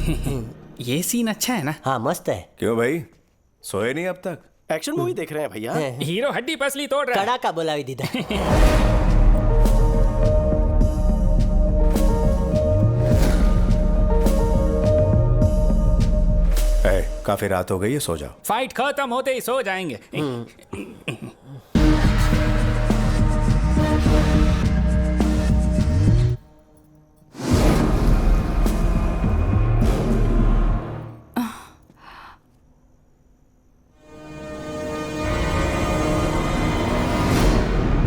ये सीन अच्छा है ना? हाँ मस्त है। क्यों भाई, सोए नहीं अब तक? एक्शन मूवी देख रहे हैं भैया। हीरो हड्डी पसली तोड़ रहा है। कड़ाका बोलावी दीदा। काफी रात हो गई है, सो जाओ। फाइट खत्म होते ही सो जाएंगे।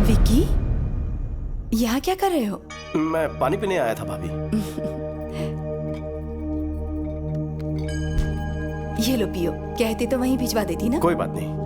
विक्की, यहाँ क्या कर रहे हो? मैं पानी पीने आया था भाभी। ये लो पियो, कहते तो वहीं भिजवा देती ना। कोई बात नहीं।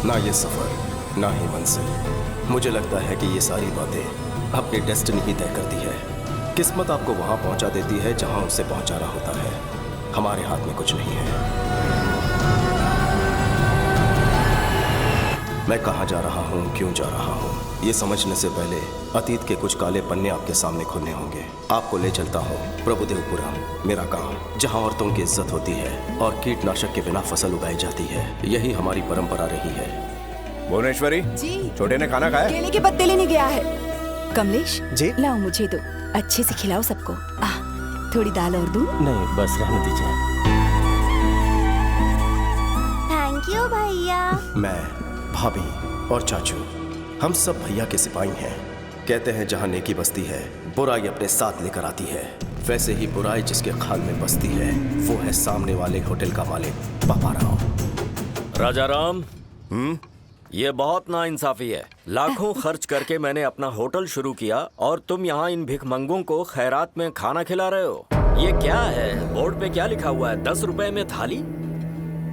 ना ये सफर, ना ही मंजिल। मुझे लगता है कि ये सारी बातें अपनी डेस्टिनी ही तय करती है। किस्मत आपको वहां पहुंचा देती है जहां उसे पहुंचाना होता है। हमारे हाथ में कुछ नहीं है। मैं कहां जा रहा हूं, क्यों जा रहा हूं, ये समझने से पहले अतीत के कुछ काले पन्ने आपके सामने खुलने होंगे। आपको ले चलता हूं प्रभुदेवपुरम, मेरा गांव, जहां औरतों की इज्जत होती है और कीटनाशक के बिना फसल उगाई जाती है। यही हमारी परंपरा रही है। भुवनेश्वरी जी। छोटे ने खाना खाया? केले के पत्ते लेने गया है। कमलेश जी। लाओ मुझे दो, अच्छे से खिलाओ सबको। थोड़ी दाल और दूं? नहीं बस रहने दीजिए। थैंक यू भैया। मैं, भाभी और चाचू, हम सब भैया के सिपाही हैं। कहते हैं जहां नेकी बसती है, बुराई अपने साथ लेकर आती है। वैसे ही बुराई जिसके खाल में बसती है, वो है सामने वाले होटल का मालिक पापा राव। राजा राम, ये बहुत नाइंसाफी है। लाखों खर्च करके मैंने अपना होटल शुरू किया और तुम यहाँ इन भिखमंगों को खैरात में खाना खिला रहे हो। ये क्या है? बोर्ड पे क्या लिखा हुआ है? 10 रुपए में थाली?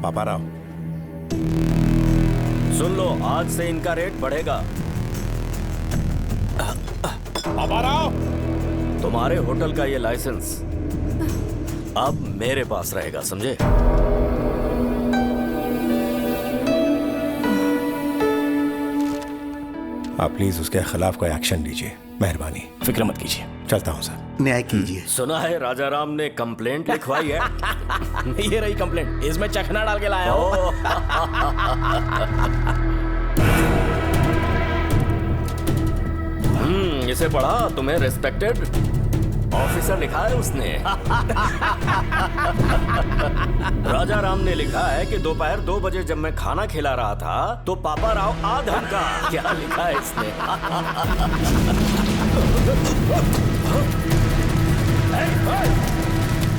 पापा राव, सुन लो, आज से इनका रेट बढ़ेगा। पापा राव, तुम्हारे होटल का ये लाइसेंस अब मेरे पास रहेगा, समझे? आप प्लीज उसके खिलाफ कोई एक्शन लीजिए, मेहरबानी। फिक्र मत कीजिए। चलता हूँ सर। न्याय कीजिए। सुना है राजा राम ने कंप्लेंट लिखवाई है। ये रही कंप्लेंट, इसमें चखना डाल के लाया हूं। इसे पढ़ा? तुम्हें रिस्पेक्टेड ऑफिसर लिखा है उसने। राजा राम ने लिखा है कि दोपहर 2 बजे जब मैं खाना खिला रहा था तो पापा राव आ धमका। क्या लिखा है इसने?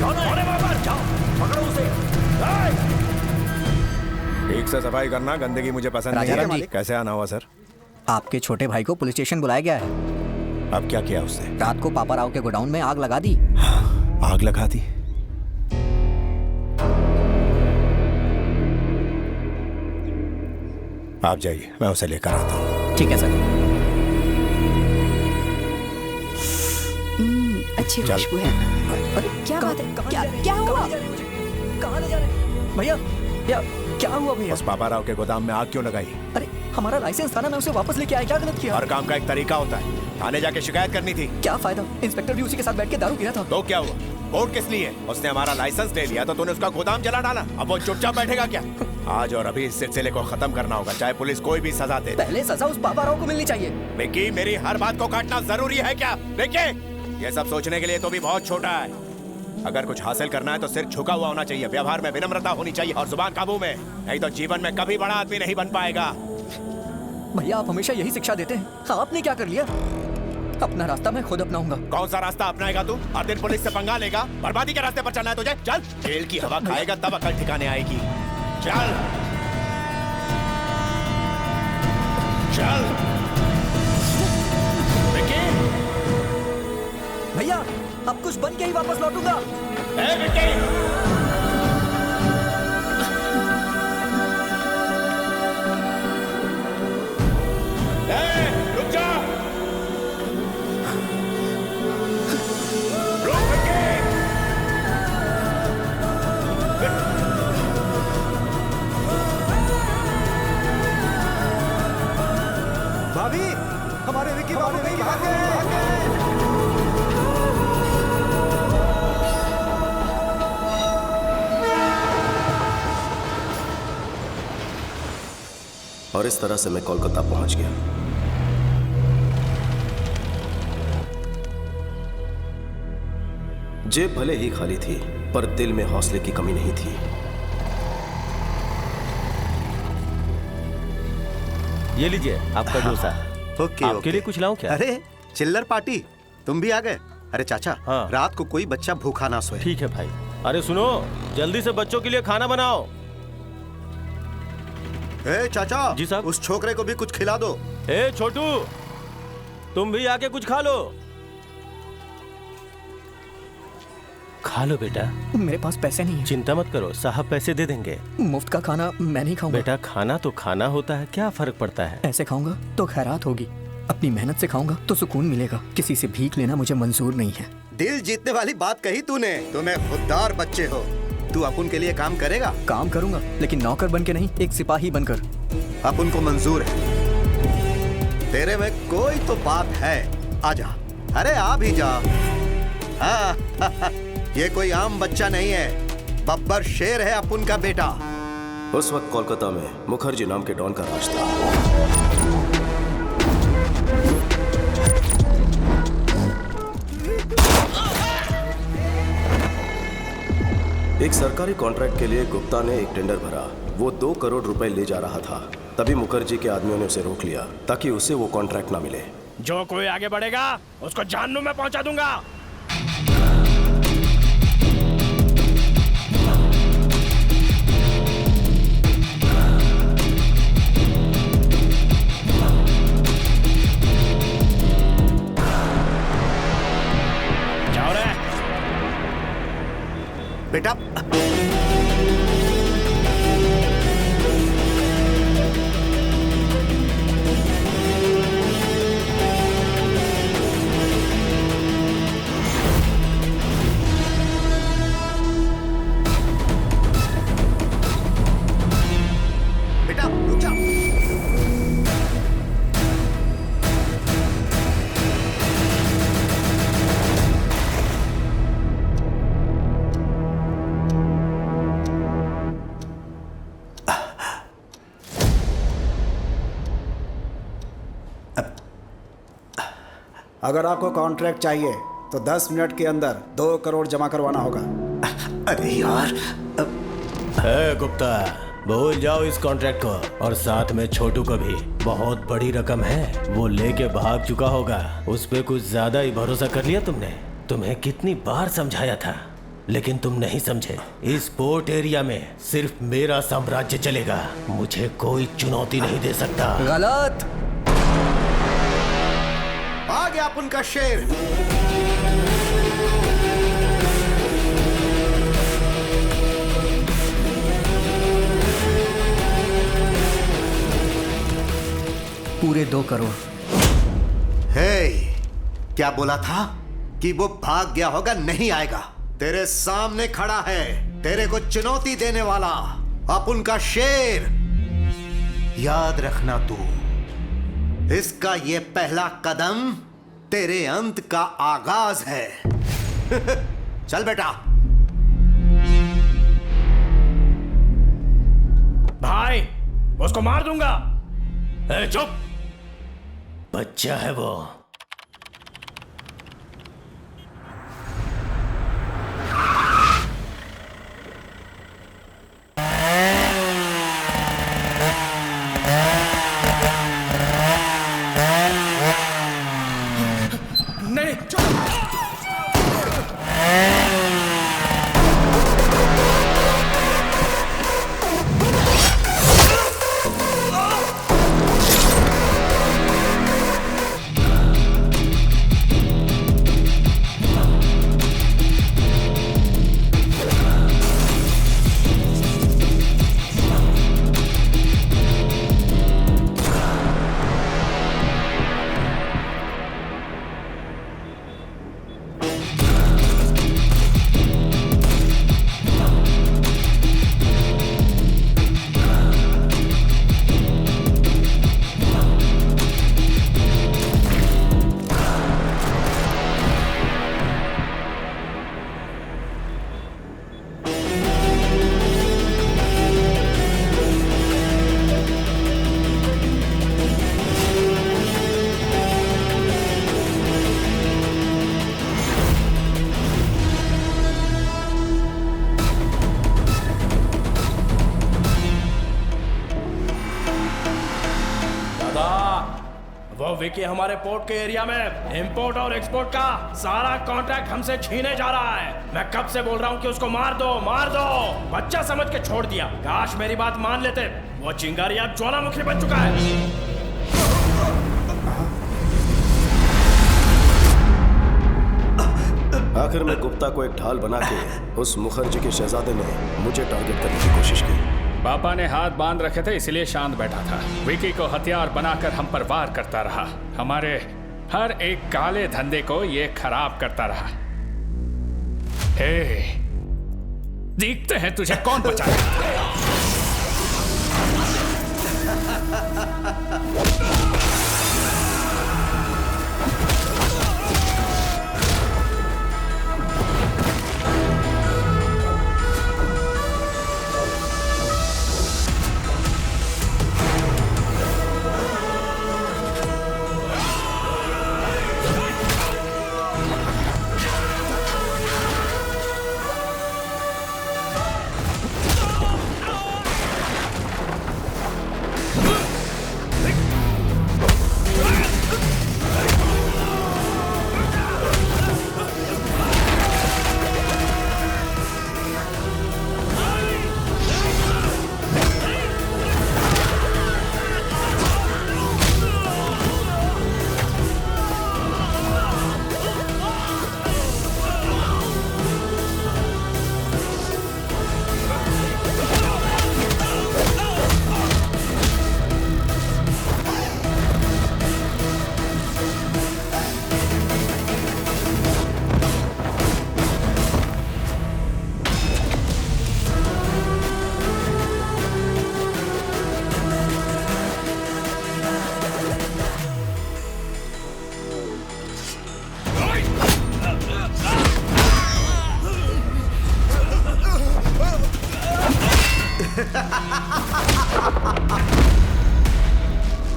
कौन है? जाओ पकड़ो उसे। ठीक से सफाई करना, गंदगी मुझे पसंद नहीं राजाराम है। जी। कैसे आना हुआ सर? आपके छोटे भाई को पुलिस स्टेशन बुलाया गया है। अब क्या किया उसने? रात को पापा राव के गोडाउन में आग लगा दी। आग लगा दी? आप जाइए, मैं उसे लेकर आता हूँ। ठीक है सर। अच्छी चल। खुशबू है। अरे क्या बात है? क्या हुआ? कहाँ ले जा रहे हैं? भैया क्या हुआ भैया? उस पापा राव के गोदाम में आग क्यों लगाई? अरे हमारा लाइसेंस था ना, मैं उसे वापस लेके आया। क्या गलत किया? हर काम का एक तरीका होता है। थाने जाके शिकायत करनी थी। क्या फायदा? इंस्पेक्टर भी उसी के साथ बैठ के दारू पी रहा था। तो क्या हुआ? कोर्ट किस लिए? उसने हमारा लाइसेंस ले लिया तो तूने उसका गोदाम जला डाला। अब वो चुपचाप बैठेगा क्या? आज और अभी इस सिलसिले को खत्म करना होगा, चाहे पुलिस कोई भी सजा दे। पहले सजा उस पापा राव को मिलनी चाहिए। विक्की, मेरी हर बात को काटना जरूरी है क्या? विक्की, ये सब सोचने के लिए तो भी बहुत छोटा है। अगर कुछ हासिल करना है तो सिर झुका हुआ होना चाहिए, व्यवहार में विनम्रता होनी चाहिए और जुबान काबू में, नहीं तो जीवन में कभी बड़ा आदमी नहीं बन पाएगा। भैया आप हमेशा यही शिक्षा देते हैं। आपने क्या कर लिया? अपना रास्ता मैं खुद अपनाऊंगा। कौन सा रास्ता अपनाएगा तू? हर दिन पुलिस से पंगा लेगा? बर्बादी के रास्ते पर चलना है तुझे? चल, जेल की हवा खाएगा तब अकल ठिकाने आएगी। चल चल। भैया अब कुछ बन के ही वापस लौटूंगा। विक्की, रुक जा। रुक विक्की। भाभी, हमारे विक्की बाबू कहीं भाग गए। और इस तरह से मैं कोलकाता पहुंच गया। जेब भले ही खाली थी, पर दिल में हौसले की कमी नहीं थी। ये लीजिए आपका डोसा। ओके, आपके लिए कुछ लाऊं क्या? अरे चिल्लर पार्टी, तुम भी आ गए? अरे चाचा, हाँ। रात को कोई बच्चा भूखा ना सोए। ठीक है भाई। अरे सुनो, जल्दी से बच्चों के लिए खाना बनाओ। ए चाचा जी साहब। उस छोकरे को भी कुछ खिला दो। ए छोटू, तुम भी आके कुछ खा लो। खा लो बेटा। मेरे पास पैसे नहीं है। चिंता मत करो, साहब पैसे दे देंगे। मुफ्त का खाना मैं नहीं खाऊंगा। बेटा खाना तो खाना होता है, क्या फर्क पड़ता है? ऐसे खाऊंगा तो खैरात होगी, अपनी मेहनत से खाऊंगा तो सुकून मिलेगा। किसी से भीख लेना मुझे मंजूर नहीं है। दिल जीतने वाली बात कही तूने। तुम्हें खुददार बच्चे हो। तू अपुन के लिए काम करेगा? काम करूंगा, लेकिन नौकर बन के नहीं, एक सिपाही बनकर। अपुन को मंजूर है। तेरे में कोई तो बात है। आजा, अरे आ भी जा। हाँ, ये कोई आम बच्चा नहीं है, बब्बर शेर है अपुन का बेटा। उस वक्त कोलकाता में मुखर्जी नाम के डॉन का राज था। एक सरकारी कॉन्ट्रैक्ट के लिए गुप्ता ने एक टेंडर भरा। वो 2 करोड़ रुपए ले जा रहा था। तभी मुखर्जी के आदमियों ने उसे रोक लिया ताकि उसे वो कॉन्ट्रैक्ट ना मिले। जो कोई आगे बढ़ेगा उसको जहन्नुम में पहुंचा दूंगा। जाओ रे बेटा बेटा रुक जा। अगर आपको कॉन्ट्रैक्ट चाहिए तो 10 मिनट के अंदर 2 करोड़ जमा करवाना होगा। अरे यार, गुप्ता, भूल जाओ इस कॉन्ट्रैक्ट को और साथ में छोटू को भी। बहुत बड़ी रकम है, वो लेके भाग चुका होगा। उस पे कुछ ज्यादा ही भरोसा कर लिया तुमने। तुम्हें कितनी बार समझाया था। लेकिन तुम नहीं समझे। इस पोर्ट एरिया में सिर्फ मेरा साम्राज्य चलेगा। मुझे कोई चुनौती नहीं दे सकता। गलत। आ गया अपन का शेर। पूरे 2 करोड़। हे, क्या बोला था कि वो भाग गया होगा? नहीं आएगा। तेरे सामने खड़ा है, तेरे को चुनौती देने वाला अपन का शेर। याद रखना तू, इसका ये पहला कदम तेरे अंत का आगाज है। चल बेटा। भाई, उसको मार दूंगा। चुप, बच्चा है वो। विकी हमारे पोर्ट के एरिया में इंपोर्ट और एक्सपोर्ट का सारा कॉन्ट्रैक्ट हमसे छीने जा रहा है। मैं कब से बोल रहा हूँ कि उसको मार दो, मार दो। बच्चा समझ के छोड़ दिया। काश मेरी बात मान लेते। वो चिंगारी अब ज्वालामुखी बन चुका है। आखिर में गुप्ता को एक ढाल बना के उस मुखर्जी के शहजादे ने मुझे टारगेट करने की कोशिश की। पापा ने हाथ बांध रखे थे, इसलिए शांत बैठा था। विकी को हथियार बनाकर हम पर वार करता रहा। हमारे हर एक काले धंधे को ये खराब करता रहा। हे, देखते हैं तुझे कौन बचाएगा।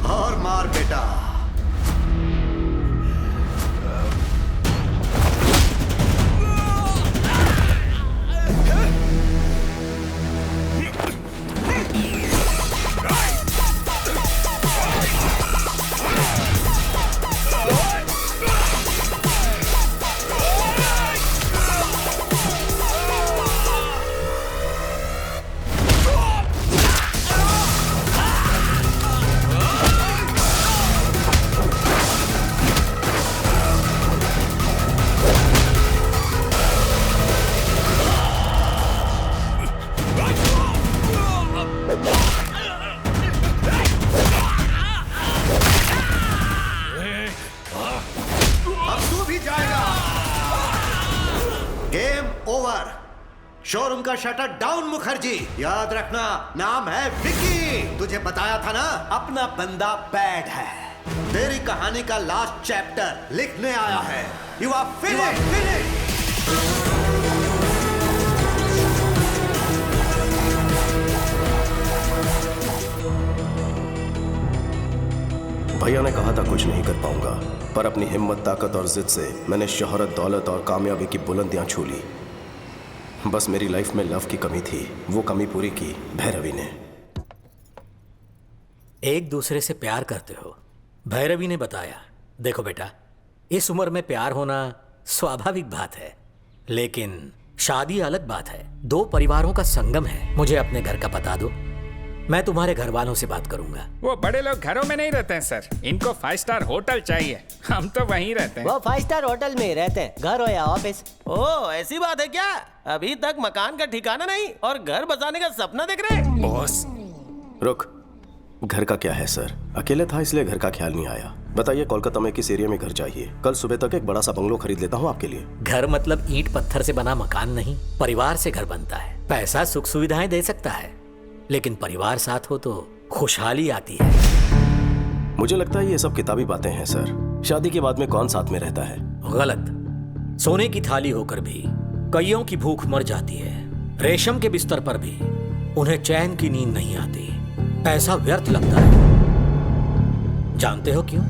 और मार बेटा। फोन का शटर डाउन मुखर्जी। याद रखना नाम है विकी। तुझे बताया था ना अपना बंदा बैड है। तेरी कहानी का लास्ट चैप्टर लिखने आया है। You are finished. भैया ने कहा था कुछ नहीं कर पाऊंगा, पर अपनी हिम्मत, ताकत और जिद से मैंने शोहरत, दौलत और कामयाबी की बुलंदियां छू ली। बस मेरी लाइफ में लव की कमी थी, वो कमी पूरी की भैरवी ने। एक दूसरे से प्यार करते हो, भैरवी ने बताया। देखो बेटा, इस उम्र में प्यार होना स्वाभाविक बात है, लेकिन शादी अलग बात है। दो परिवारों का संगम है। मुझे अपने घर का पता दो, मैं तुम्हारे घर वालों से बात करूंगा। वो बड़े लोग घरों में नहीं रहते हैं सर, इनको 5 स्टार होटल चाहिए। हम तो वहीं रहते हैं। वो 5 स्टार होटल में ही रहते हैं, घर हो या ऑफिस। ओ ऐसी बात है क्या? अभी तक मकान का ठिकाना नहीं और घर बसाने का सपना देख रहे? बॉस रुक, घर का क्या है सर? अकेले था इसलिए घर का ख्याल नहीं आया। बताइए कोलकाता में किस एरिया में घर चाहिए? कल सुबह तक एक बड़ा सा बंगलो खरीद लेता हूँ आपके लिए। घर मतलब ईंट पत्थर से बना मकान नहीं, परिवार से घर बनता है। पैसा सुख सुविधाएं दे सकता है, लेकिन परिवार साथ हो तो खुशहाली आती है। मुझे लगता है ये सब किताबी बातें हैं सर। शादी के बाद में कौन साथ में रहता है? गलत। सोने की थाली होकर भी कईयों की भूख मर जाती है। रेशम के बिस्तर पर भी उन्हें चैन की नींद नहीं आती। पैसा व्यर्थ लगता है। जानते हो क्यों?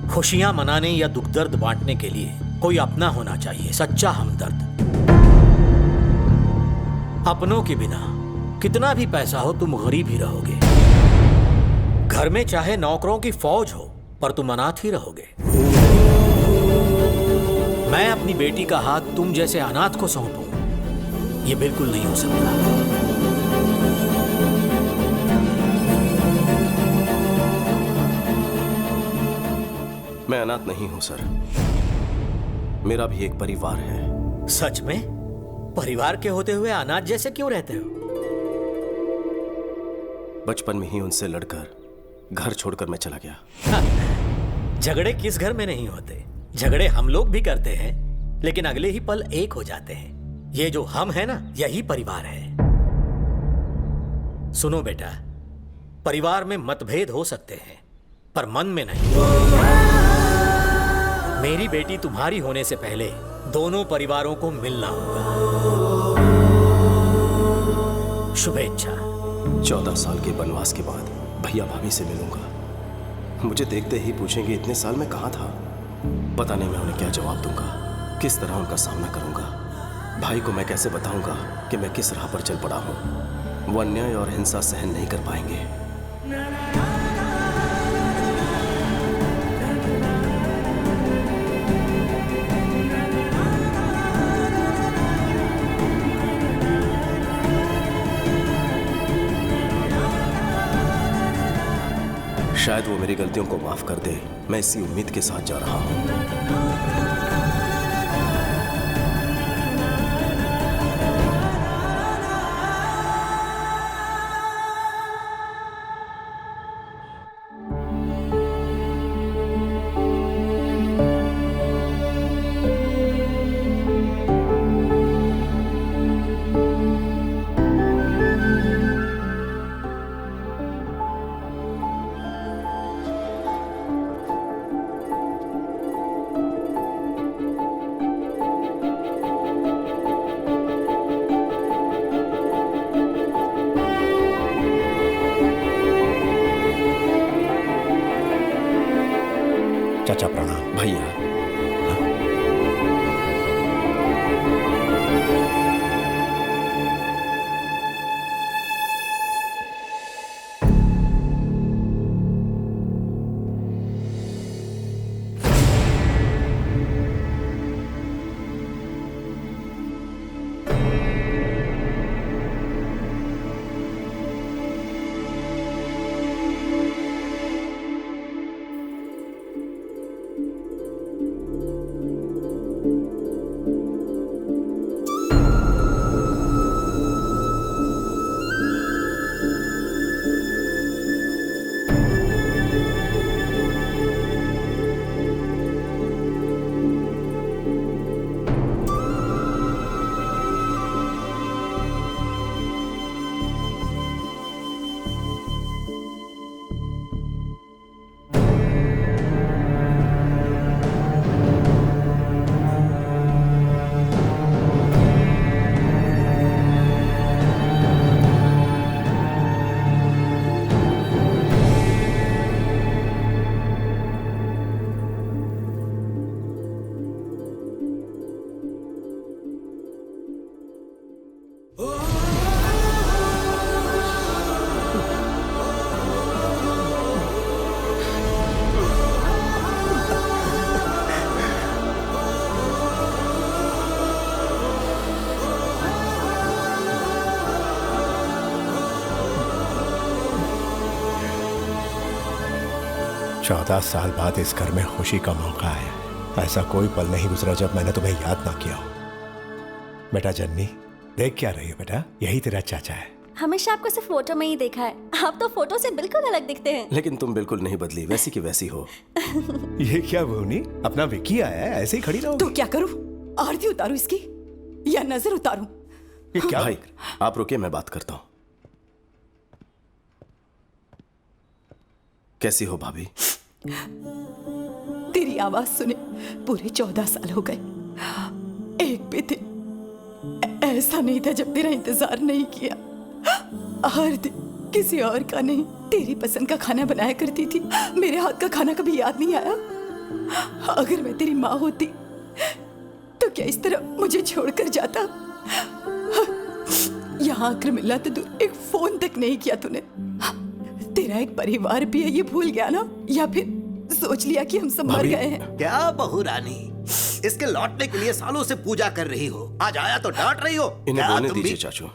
खुशियां मनाने या दुख दर्द बांटने के लिए कोई अपना होना चाहिए, सच्चा हमदर्द। अपनों के बिना कितना भी पैसा हो तुम गरीब ही रहोगे। घर में चाहे नौकरों की फौज हो, पर तुम अनाथ ही रहोगे। मैं अपनी बेटी का हाथ तुम जैसे अनाथ को सौंपूं, ये बिल्कुल नहीं हो सकता। मैं अनाथ नहीं हूं सर, मेरा भी एक परिवार है। सच में? परिवार के होते हुए अनाथ जैसे क्यों रहते हो? बचपन में ही उनसे लड़कर घर छोड़कर मैं चला गया। झगड़े किस घर में नहीं होते? झगड़े हम लोग भी करते हैं, लेकिन अगले ही पल एक हो जाते हैं। ये जो हम है ना, यही परिवार है। सुनो बेटा, परिवार में मतभेद हो सकते हैं, पर मन में नहीं। मेरी बेटी तुम्हारी होने से पहले दोनों परिवारों को मिलना होगा। शुभेच्छा। 14 साल के वनवास के बाद भैया भाभी से मिलूंगा। मुझे देखते ही पूछेंगे इतने साल में कहाँ था। पता नहीं मैं उन्हें क्या जवाब दूंगा, किस तरह उनका सामना करूंगा। भाई को मैं कैसे बताऊंगा कि मैं किस राह पर चल पड़ा हूं। वो अन्याय और हिंसा सहन नहीं कर पाएंगे। शायद वो मेरी गलतियों को माफ कर दे। मैं इसी उम्मीद के साथ जा रहा हूं। चाचा प्रणाम। भैया 14 साल बाद इस घर में खुशी का मौका आया। ऐसा कोई पल नहीं गुजरा जब मैंने तुम्हें याद ना किया हो। बेटा जन्नी, देख क्या रही हो बेटा? यही तेरा चाचा है। हमेशा आपको सिर्फ फोटो में ही देखा है, आप तो फोटो से बिल्कुल अलग दिखते हैं। लेकिन तुम बिल्कुल नहीं बदली, वैसी की वैसी हो। ये क्या भूनी, अपना विक्की आया है, ऐसे ही खड़ी रहोगी? तो क्या करूं? आरती उतारूं इसकी या नजर उतारूं? ये क्या भाई, आप रुकिए, मैं बात करता हूँ। कैसी हो भाभी? तेरी आवाज सुने पूरे 14 साल हो गए। एक भी दिन ऐसा नहीं था जब तेरा इंतजार नहीं किया। हर दिन किसी और का नहीं, तेरी पसंद का खाना बनाया करती थी। मेरे हाथ का खाना कभी याद नहीं आया? अगर मैं तेरी माँ होती तो क्या इस तरह मुझे छोड़कर जाता? यहाँ आकर मिलना तो दूर, एक फोन तक नहीं किया तूने। तेरा एक परिवार भी है, ये भूल गया ना? या फिर सोच लिया कि हम सब मर गए हैं? क्या बहू रानी, इसके लौटने के लिए सालों से पूजा कर रही हो, आज आया तो डांट रही हो? इन्हें क्या बोलने तुम दीजिए भी? चाचू।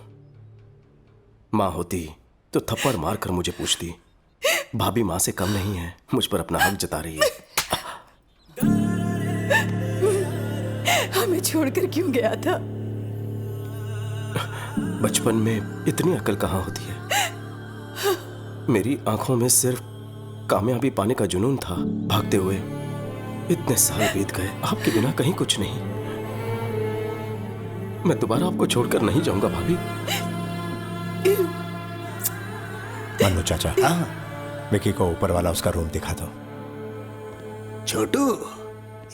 माँ होती तो थप्पड़ मार कर मुझे पूछती। भाभी माँ से कम नहीं है, मुझ पर अपना हक जता रही है। हमें छोड़कर क्यों गया था? बचपन में इतनी अकल कहाँ होती है। मेरी आंखों में सिर्फ कामयाबी पाने का जुनून था। भागते हुए इतने साल बीत गए, आपके बिना कहीं कुछ नहीं। मैं दोबारा आपको छोड़कर नहीं जाऊंगा भाभी। मनु चाचा, विक्की को ऊपर वाला उसका रूम दिखा दो। छोटू,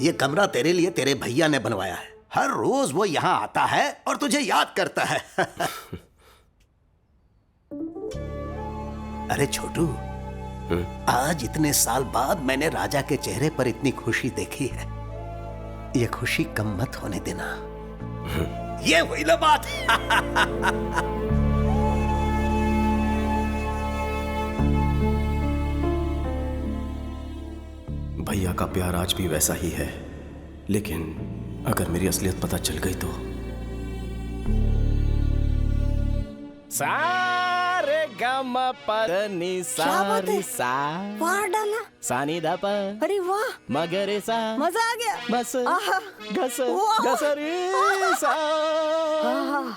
ये कमरा तेरे लिए तेरे भैया ने बनवाया है। हर रोज वो यहाँ आता है और तुझे याद करता है। अरे छोटू, आज इतने साल बाद मैंने राजा के चेहरे पर इतनी खुशी देखी है। ये खुशी कम मत होने देना। ये हुई ना बात। भैया का प्यार आज भी वैसा ही है, लेकिन अगर मेरी असलियत पता चल गई तो। सारे गम पदनी सारी सा वाह डाला सानी दा पर, अरे वाह मगरे सा, मजा आ गया। बस घस वाह। घसरी सा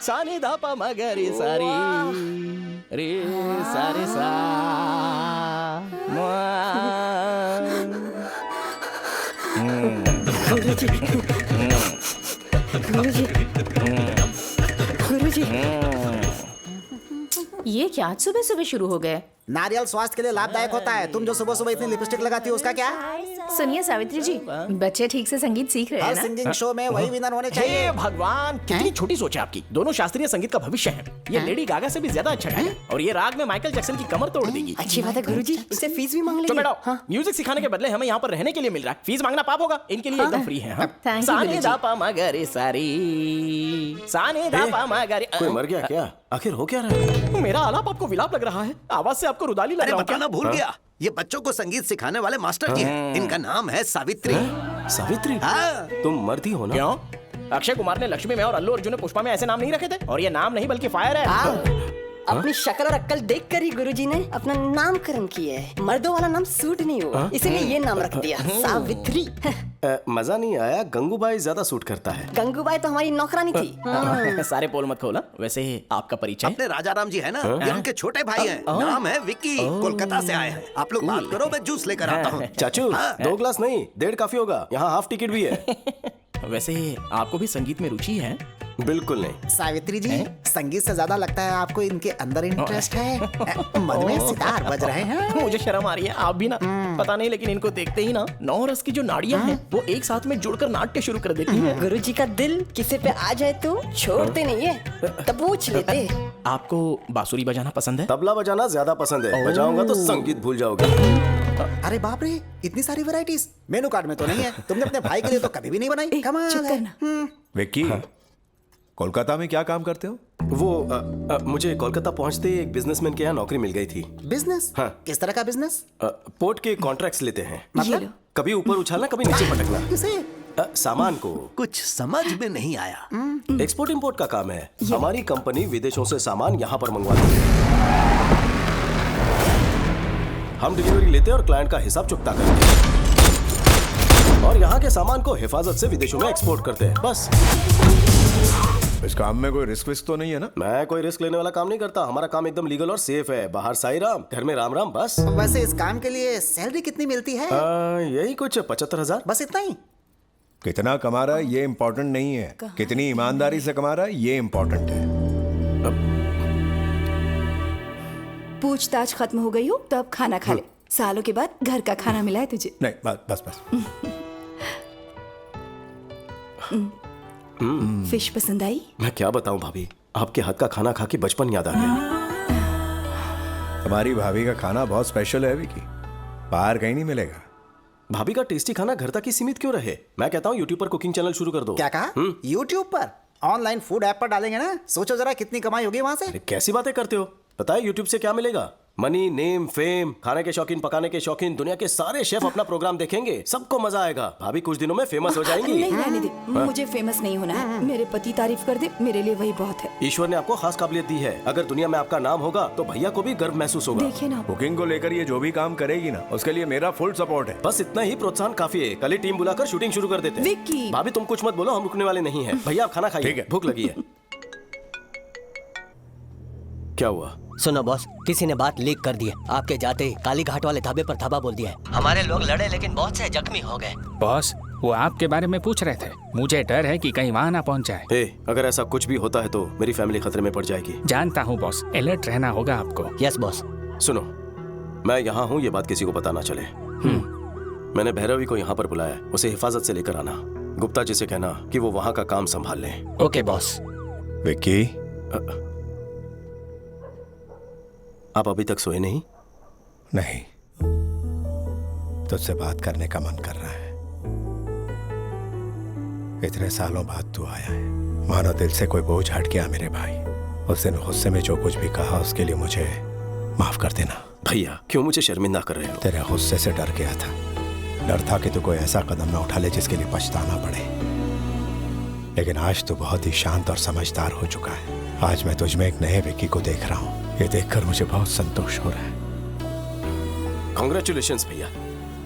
सानी दा पर मगरी सारी रे सारे सा गुरुजी, गुरुजी, गुरुजी। ये क्या आज सुबह सुबह शुरू हो गए? नारियल स्वास्थ्य के लिए लाभदायक होता है। तुम जो सुबह सुबह इतनी लिपस्टिक लगाती हो उसका क्या? सुनिए सावित्री जी, बच्चे ठीक से संगीत सीख रहे हैं हर ना? सिंगिंग शो में वही विनर होने चाहिए। हे भगवान, कितनी छोटी सोच है आपकी। दोनों शास्त्रीय संगीत का भविष्य है। ये लेडी गागा से भी ज्यादा अच्छा गाएगा और ये राग में माइकल जैक्सन की कमर तोड़ देगी। अच्छी बात है गुरुजी, इससे फीस भी मांग तो लेंगे। मैडम, म्यूजिक सिखाने के बदले हमें यहाँ पर रहने के लिए मिल रहा है। फीस मांगना पाप होगा। इनके लिए एकदम फ्री है। Thank you, सानी गुरुजी। दा पा मगरे सारी सानी दा पा मगरे। कोई मर गया क्या? आखिर हो क्या रहा है? मेरा आलाप आपको विलाप लग रहा है। आवाज से आपको रुदाली लग अरे रहा है बताना भूल गया, ये बच्चों को संगीत सिखाने वाले मास्टर जी हैं। इनका नाम है सावित्री। सावित्री? हाँ। तुम मर्द ही हो ना? क्यों? अक्षय कुमार ने लक्ष्मी में और अल्लू अर्जुन ने पुष्पा में ऐसे नाम नहीं रखे थे? और ये नाम नहीं बल्कि फायर है। अपनी शक्ल और अक्ल देख कर ही गुरुजी ने अपना नामकरण किया है। मर्दों वाला नाम सूट नहीं हुआ, इसीलिए ये नाम रख दिया, सावित्री। मजा नहीं आया। गंगूबाई ज्यादा सूट करता है। गंगूबाई तो हमारी नौकरानी थी। सारे पोल मत खोला। वैसे आपका परिचय? अपने राजा राम जी है ना, ये उनके छोटे भाई हैं। नाम है विक्की, कोलकाता से आए हैं। आप लोग बात करो, मैं जूस लेकर आता हूँ। चाचू, 2 ग्लास नहीं, 1.5 काफी होगा। यहाँ हाफ टिकट भी है। वैसे आपको भी संगीत में रुचि है? बिल्कुल नहीं। सावित्री जी, संगीत से ज्यादा लगता है आपको इनके अंदर इंटरेस्ट है। मन में सितार बज रहे हैं। मुझे शर्म आ रही है। आप भी ना, पता नहीं, लेकिन इनको देखते ही ना 9 रस की जो नाड़ियां हैं वो एक साथ में जुड़कर नाट्य शुरू कर देती हैं। गुरुजी का दिल किसी पे आ जाए तो छोड़ते नहीं है, तब पूछ लेते। आपको बांसुरी बजाना पसंद है? तबला बजाना ज्यादा पसंद है। बजाऊंगा तो संगीत भूल जाओगे। अरे बाप रे, इतनी सारी वैरायटीज मेनू कार्ड में तो नहीं है। तुमने अपने भाई के लिए तो कभी भी नहीं बनाई। कमाल है। विक्की, कोलकाता में क्या काम करते हो? वो मुझे कोलकाता पहुंचते ही एक बिजनेसमैन के यहाँ नौकरी मिल गई थी। बिजनेस? हाँ। किस तरह का बिजनेस? पोर्ट के कॉन्ट्रैक्ट्स लेते हैं। मतलब? कभी ऊपर उछालना, कभी नीचे पटकना। किसे? सामान को। कुछ समझ में नहीं आया। एक्सपोर्ट इंपोर्ट का काम है। हमारी कंपनी विदेशों से सामान यहाँ पर मंगवाती है। हम डिलीवरी लेते हैं और क्लाइंट का हिसाब चुकता करते हैं और यहाँ के सामान को हिफाजत से विदेशों में एक्सपोर्ट करते हैं। बस इस काम में कोई रिस्क तो नहीं है ना? मैं कोई रिस्क लेने वाला काम नहीं करता। हमारा काम एकदम लीगल और सेफ है। बाहर साई राम, घर में राम राम। बस वैसे इस काम के लिए सैलरी कितनी मिलती है? यही कुछ 75,000। बस इतना ही? कितना कमा रहा है ये इम्पोर्टेंट नहीं है, कितनी ईमानदारी से कमा रहा है ये इम्पोर्टेंट है। पूछताछ खत्म हो गई हो तो अब खाना खा ले। सालों के बाद घर का खाना मिला है तुझे। नहीं बस बस। फिश पसंद आई? मैं क्या बताऊं भाभी, आपके हाथ का खाना खा के बचपन याद आ गया। हमारी भाभी का खाना बहुत स्पेशल है विकी, बाहर कहीं नहीं मिलेगा। भाभी का टेस्टी खाना घर तक ही सीमित क्यों रहे? मैं कहता हूँ यूट्यूब पर कुकिंग चैनल शुरू कर दो। क्या कहा? यूट्यूब पर? ऑनलाइन फूड ऐप पर डालेंगे ना, सोचो जरा कितनी कमाई होगी वहां से। कैसी बातें करते हो? पता है यूट्यूब से क्या मिलेगा? Money, name, fame. खाने के शौकीन, पकाने के शौकीन, दुनिया के सारे शेफ अपना प्रोग्राम देखेंगे। सबको मजा आएगा। भाभी कुछ दिनों में फेमस हो जाएंगी। नहीं रहने दे, मुझे फेमस नहीं होना है। मेरे पति तारीफ कर दे, मेरे लिए वही बहुत है। ईश्वर ने आपको खास काबिलियत दी है। अगर दुनिया में आपका नाम होगा तो भैया को भी गर्व महसूस होगा। देखिए ना, कुकिंग को लेकर ये जो भी काम करेगी ना, उसके लिए मेरा फुल सपोर्ट है। बस इतना ही प्रोत्साहन काफी है। कल ही टीम बुलाकर शूटिंग शुरू कर देते हैं। विक्की। भाभी तुम कुछ मत बोलो, हम रुकने वाले नहीं हैं। भैया आप खाना खाइए, भूख लगी है। क्या हुआ? सुनो बॉस, किसी ने बात लीक कर दी है। आपके जाते ही काली घाट वाले ढाबे पर धाबा बोल दिया है। हमारे लोग लड़े लेकिन बहुत से जख्मी हो गए। बॉस वो आपके बारे में पूछ रहे थे। मुझे डर है कि कहीं वहाँ ना पहुँच जाए। अगर ऐसा कुछ भी होता है तो मेरी फैमिली खतरे में पड़ जाएगी। जानता हूँ बॉस, अलर्ट रहना होगा आपको। Yes boss. सुनो, मैं यहाँ हूँ, ये बात किसी को पता ना चले। मैंने भैरवी को यहाँ पर बुलाया, उसे हिफाजत से लेकर आना। गुप्ता जी से कहना कि वो वहाँ का काम संभाल लें। Okay boss. विक्की, आप अभी तक सोए नहीं? नहीं, तुझसे बात करने का मन कर रहा है। इतने सालों बाद तू आया है, मानो दिल से कोई बोझ हट गया मेरे भाई। उस दिन गुस्से में जो कुछ भी कहा उसके लिए मुझे माफ कर देना। भैया क्यों मुझे शर्मिंदा कर रहे हो? तेरे गुस्से से डर गया था। डर था कि तू कोई ऐसा कदम ना उठा ले जिसके लिए पछताना पड़े। लेकिन आज तू बहुत ही शांत और समझदार हो चुका है। आज मैं तुझ में एक नए विक्की को देख रहा हूँ। ये देखकर मुझे बहुत संतोष हो रहा है। कांग्रेचुलेशंस भैया,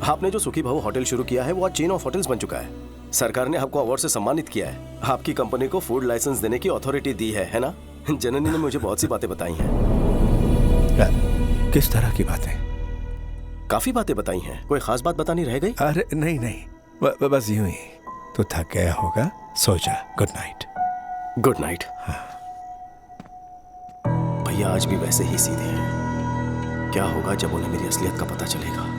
आपने जो सुखी भाऊ होटल शुरू किया है वो आज चेन ऑफ होटल्स बन चुका है। सरकार ने आपको अवार्ड से सम्मानित किया है। आपकी कंपनी को फूड लाइसेंस देने की अथॉरिटी दी है ना? जननी ने मुझे बहुत सी बातें बताई हैं। किस तरह की बातें? काफी बातें बताई हैं। कोई खास बात बतानी रह गई? अरे नहीं, बस यूं ही। तू थक गया होगा, सो जा। Good night. Good night. भैया आज भी वैसे ही सीधे हैं। क्या होगा जब उन्हें मेरी असलियत का पता चलेगा?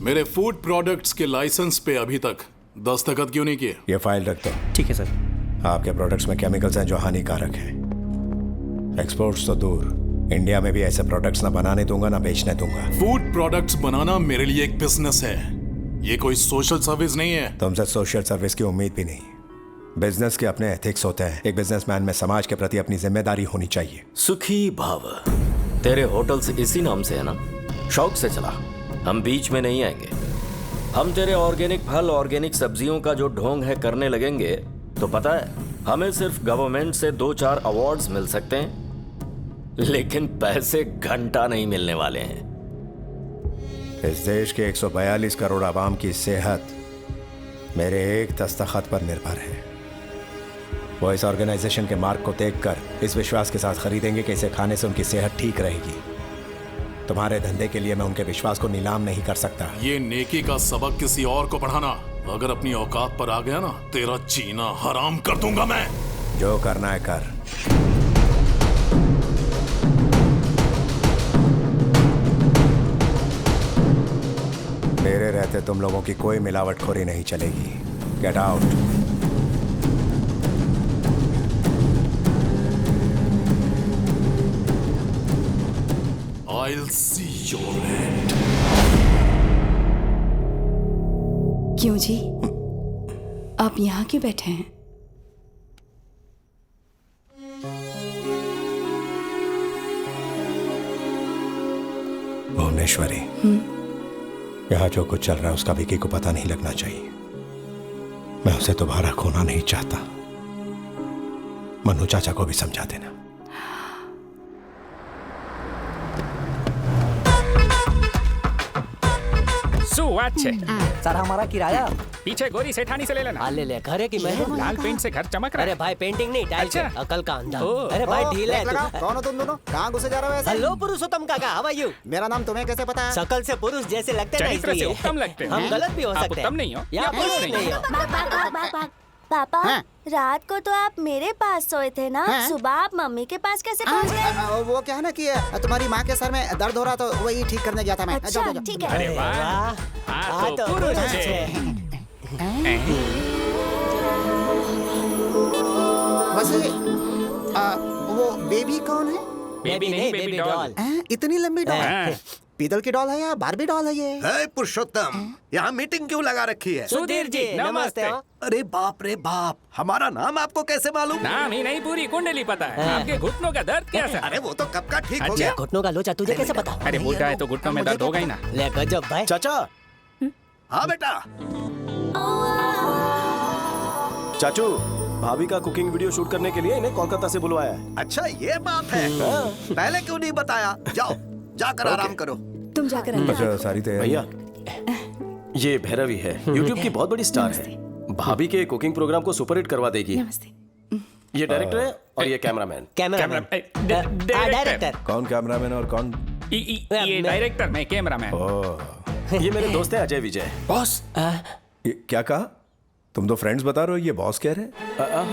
मेरे फूड प्रोडक्ट्स के लाइसेंस पे अभी तक दस्तखत क्यों नहीं किए? ये फाइल रख दो। ठीक है सर। आपके प्रोडक्ट्स में केमिकल्स हैं जो हानिकारक हैं। एक्सपोर्ट्स तो दूर, इंडिया में भी ऐसे प्रोडक्ट्स ना बनाने दूंगा ना बेचने दूंगा। फूड प्रोडक्ट्स बनाना मेरे लिए एक बिजनेस है, ये कोई सोशल सर्विस नहीं है। तुमसे सोशल सर्विस की उम्मीद भी नहीं। बिजनेस के अपने एथिक्स होते हैं। एक बिजनेसमैन में समाज के प्रति अपनी जिम्मेदारी होनी चाहिए। सुखी भाव, तेरे होटल्स इसी नाम से है ना? शौक से चला, हम बीच में नहीं आएंगे। हम तेरे ऑर्गेनिक फल, ऑर्गेनिक सब्जियों का जो ढोंग है करने लगेंगे तो पता है हमें सिर्फ गवर्नमेंट से 2-4 अवार्ड्स मिल सकते हैं, लेकिन पैसे घंटा नहीं मिलने वाले हैं। इस देश के 142 करोड़ आवाम की सेहत मेरे एक दस्तखत पर निर्भर है। वो इस ऑर्गेनाइजेशन के मार्क को देखकर इस विश्वास के साथ खरीदेंगे कि इसे खाने से उनकी सेहत ठीक रहेगी। तुम्हारे धंधे के लिए मैं उनके विश्वास को नीलाम नहीं कर सकता। ये नेकी का सबक किसी और को पढ़ाना, अगर अपनी औकात पर आ गया ना, तेरा जीना हराम कर दूंगा मैं। जो करना है कर। मेरे रहते तुम लोगों की कोई मिलावटखोरी नहीं चलेगी। Get out. I'll see your end. क्यों जी, आप यहाँ क्यों बैठे हैं? भुवनेश्वरी, यहाँ जो कुछ चल रहा है उसका विकी को पता नहीं लगना चाहिए। मैं उसे दोबारा खोना नहीं चाहता। मनु चाचा को भी समझा देना। अच्छे सर हमारा किराया पीछे गोरी सेठानी से ले लेना। ले ले, घर है कि मैं लाल पेंट से घर चमक रहा है। अरे भाई पेंटिंग नहीं, टाइल अच्छा। से अकल का अंधा। अरे भाई ढील है तू। कौन हो तुम दोनों? कहाँ घुसे जा रहे हो ऐसे? हेलो पुरुषोत्तम काका, हाउ आर यू? मेरा नाम तुम्हें कैसे पता है? शकल से पुरुष जैसे लगते हैं, चरित्र से उत्तम लगते हैं। हम गलत भी हो आप सकते हैं। उत्तम नहीं हो या पुरुष नहीं हो। पापा रात को तो आप मेरे पास सोए थे ना, सुबह आप मम्मी के पास कैसे पहुंच गए? वो क्या है ना कि तुम्हारी माँ के सर में दर्द हो रहा तो वही ठीक करने गया था मैं। अच्छा, ठीक है। अरे वाह, तो पुरुष वैसे वो बेबी कौन है? बेबी नहीं, बेबी डॉल। इतनी लंबी डॉल? पीतल की डॉल है या बारबी डॉल है ये? है पुरुषोत्तम, यहाँ मीटिंग क्यों लगा रखी है? सुधीर जी नमस्ते। अरे बाप रे बाप, हमारा नाम आपको कैसे मालूम? नाम ही नहीं, पूरी कुंडली पता है। आपके घुटनों का दर्द कैसा? अरे वो तो कब का ठीक हो गया। घुटनों का लोचा तुझे कैसे पता? अरे मोटा है तो घुटनों में दर्द होगा ही ना। ले गजब भाई। चाचा। हाँ बेटा। चाचू, भाभी का कुकिंग वीडियो शूट करने के लिए इन्हें कोलकाता से बुलवाया है। अच्छा ये बात है, पहले क्यों नहीं बताया? जाओ जाकर आराम करो। तुम जाकर अच्छा सारी तैयारी। भैया, ये भैरवी है, यूट्यूब की बहुत बड़ी स्टार है। भाभी के कुकिंग प्रोग्राम को सुपरहिट करवा देगी। नमस्ते। ये डायरेक्टर है और ये कैमरामैन। डायरेक्टर। कौन कैमरामैन और कौन? ये डायरेक्टर, मैं कैमरामैन। ये मेरे दोस्त हैं अजय विजय। बॉस क्या कहा? तुम तो फ्रेंड्स बता रहे हो, ये बॉस कह रहे हैं?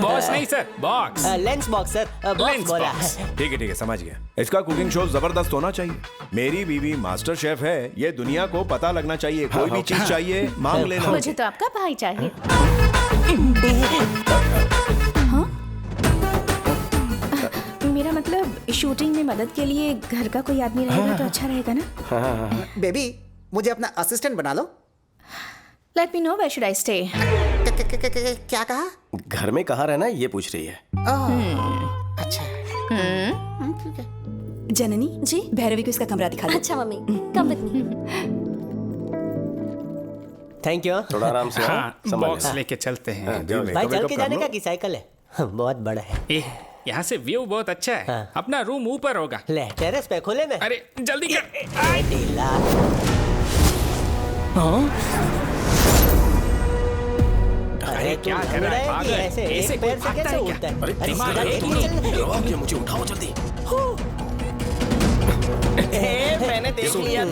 बॉस नहीं sir, box. Lens box sir, box बोला। ठीक है समझ गया। इसका कुकिंग शो जबरदस्त होना चाहिए। मेरी बीवी मास्टर शेफ है, ये दुनिया को पता लगना चाहिए। कोई भी चीज चाहिए मांग लेना। मुझे तो आपका भाई चाहिए। मेरा मतलब शूटिंग में मदद के लिए घर का कोई आदमी रहेगा तो अच्छा रहेगा ना। बेबी मुझे अपना असिस्टेंट बना लो। Let me know where should I stay. क्या कहा? घर में कहाँ रहना ये पूछ रही है। अच्छा ठीक है। जननी जी, भैरवी को इसका कमरा दिखा दो। अच्छा mummy, come with me. Thank you. थोड़ा आराम से। बॉक्स लेके चलते हैं। भाई चल के जाने का की साइकिल है, बहुत बड़ा है। यहाँ से व्यू बहुत अच्छा है। अपना रूम ऊपर होगा। ले टेरेस पे खोले में। अरे जल्दी कर। अरे क्या कर रहा है पागल? ऐसे पैर से कैसे उठता है? अरे दिमाग है कि नहीं? मुझे उठाओ जल्दी। मैंने देख लिया,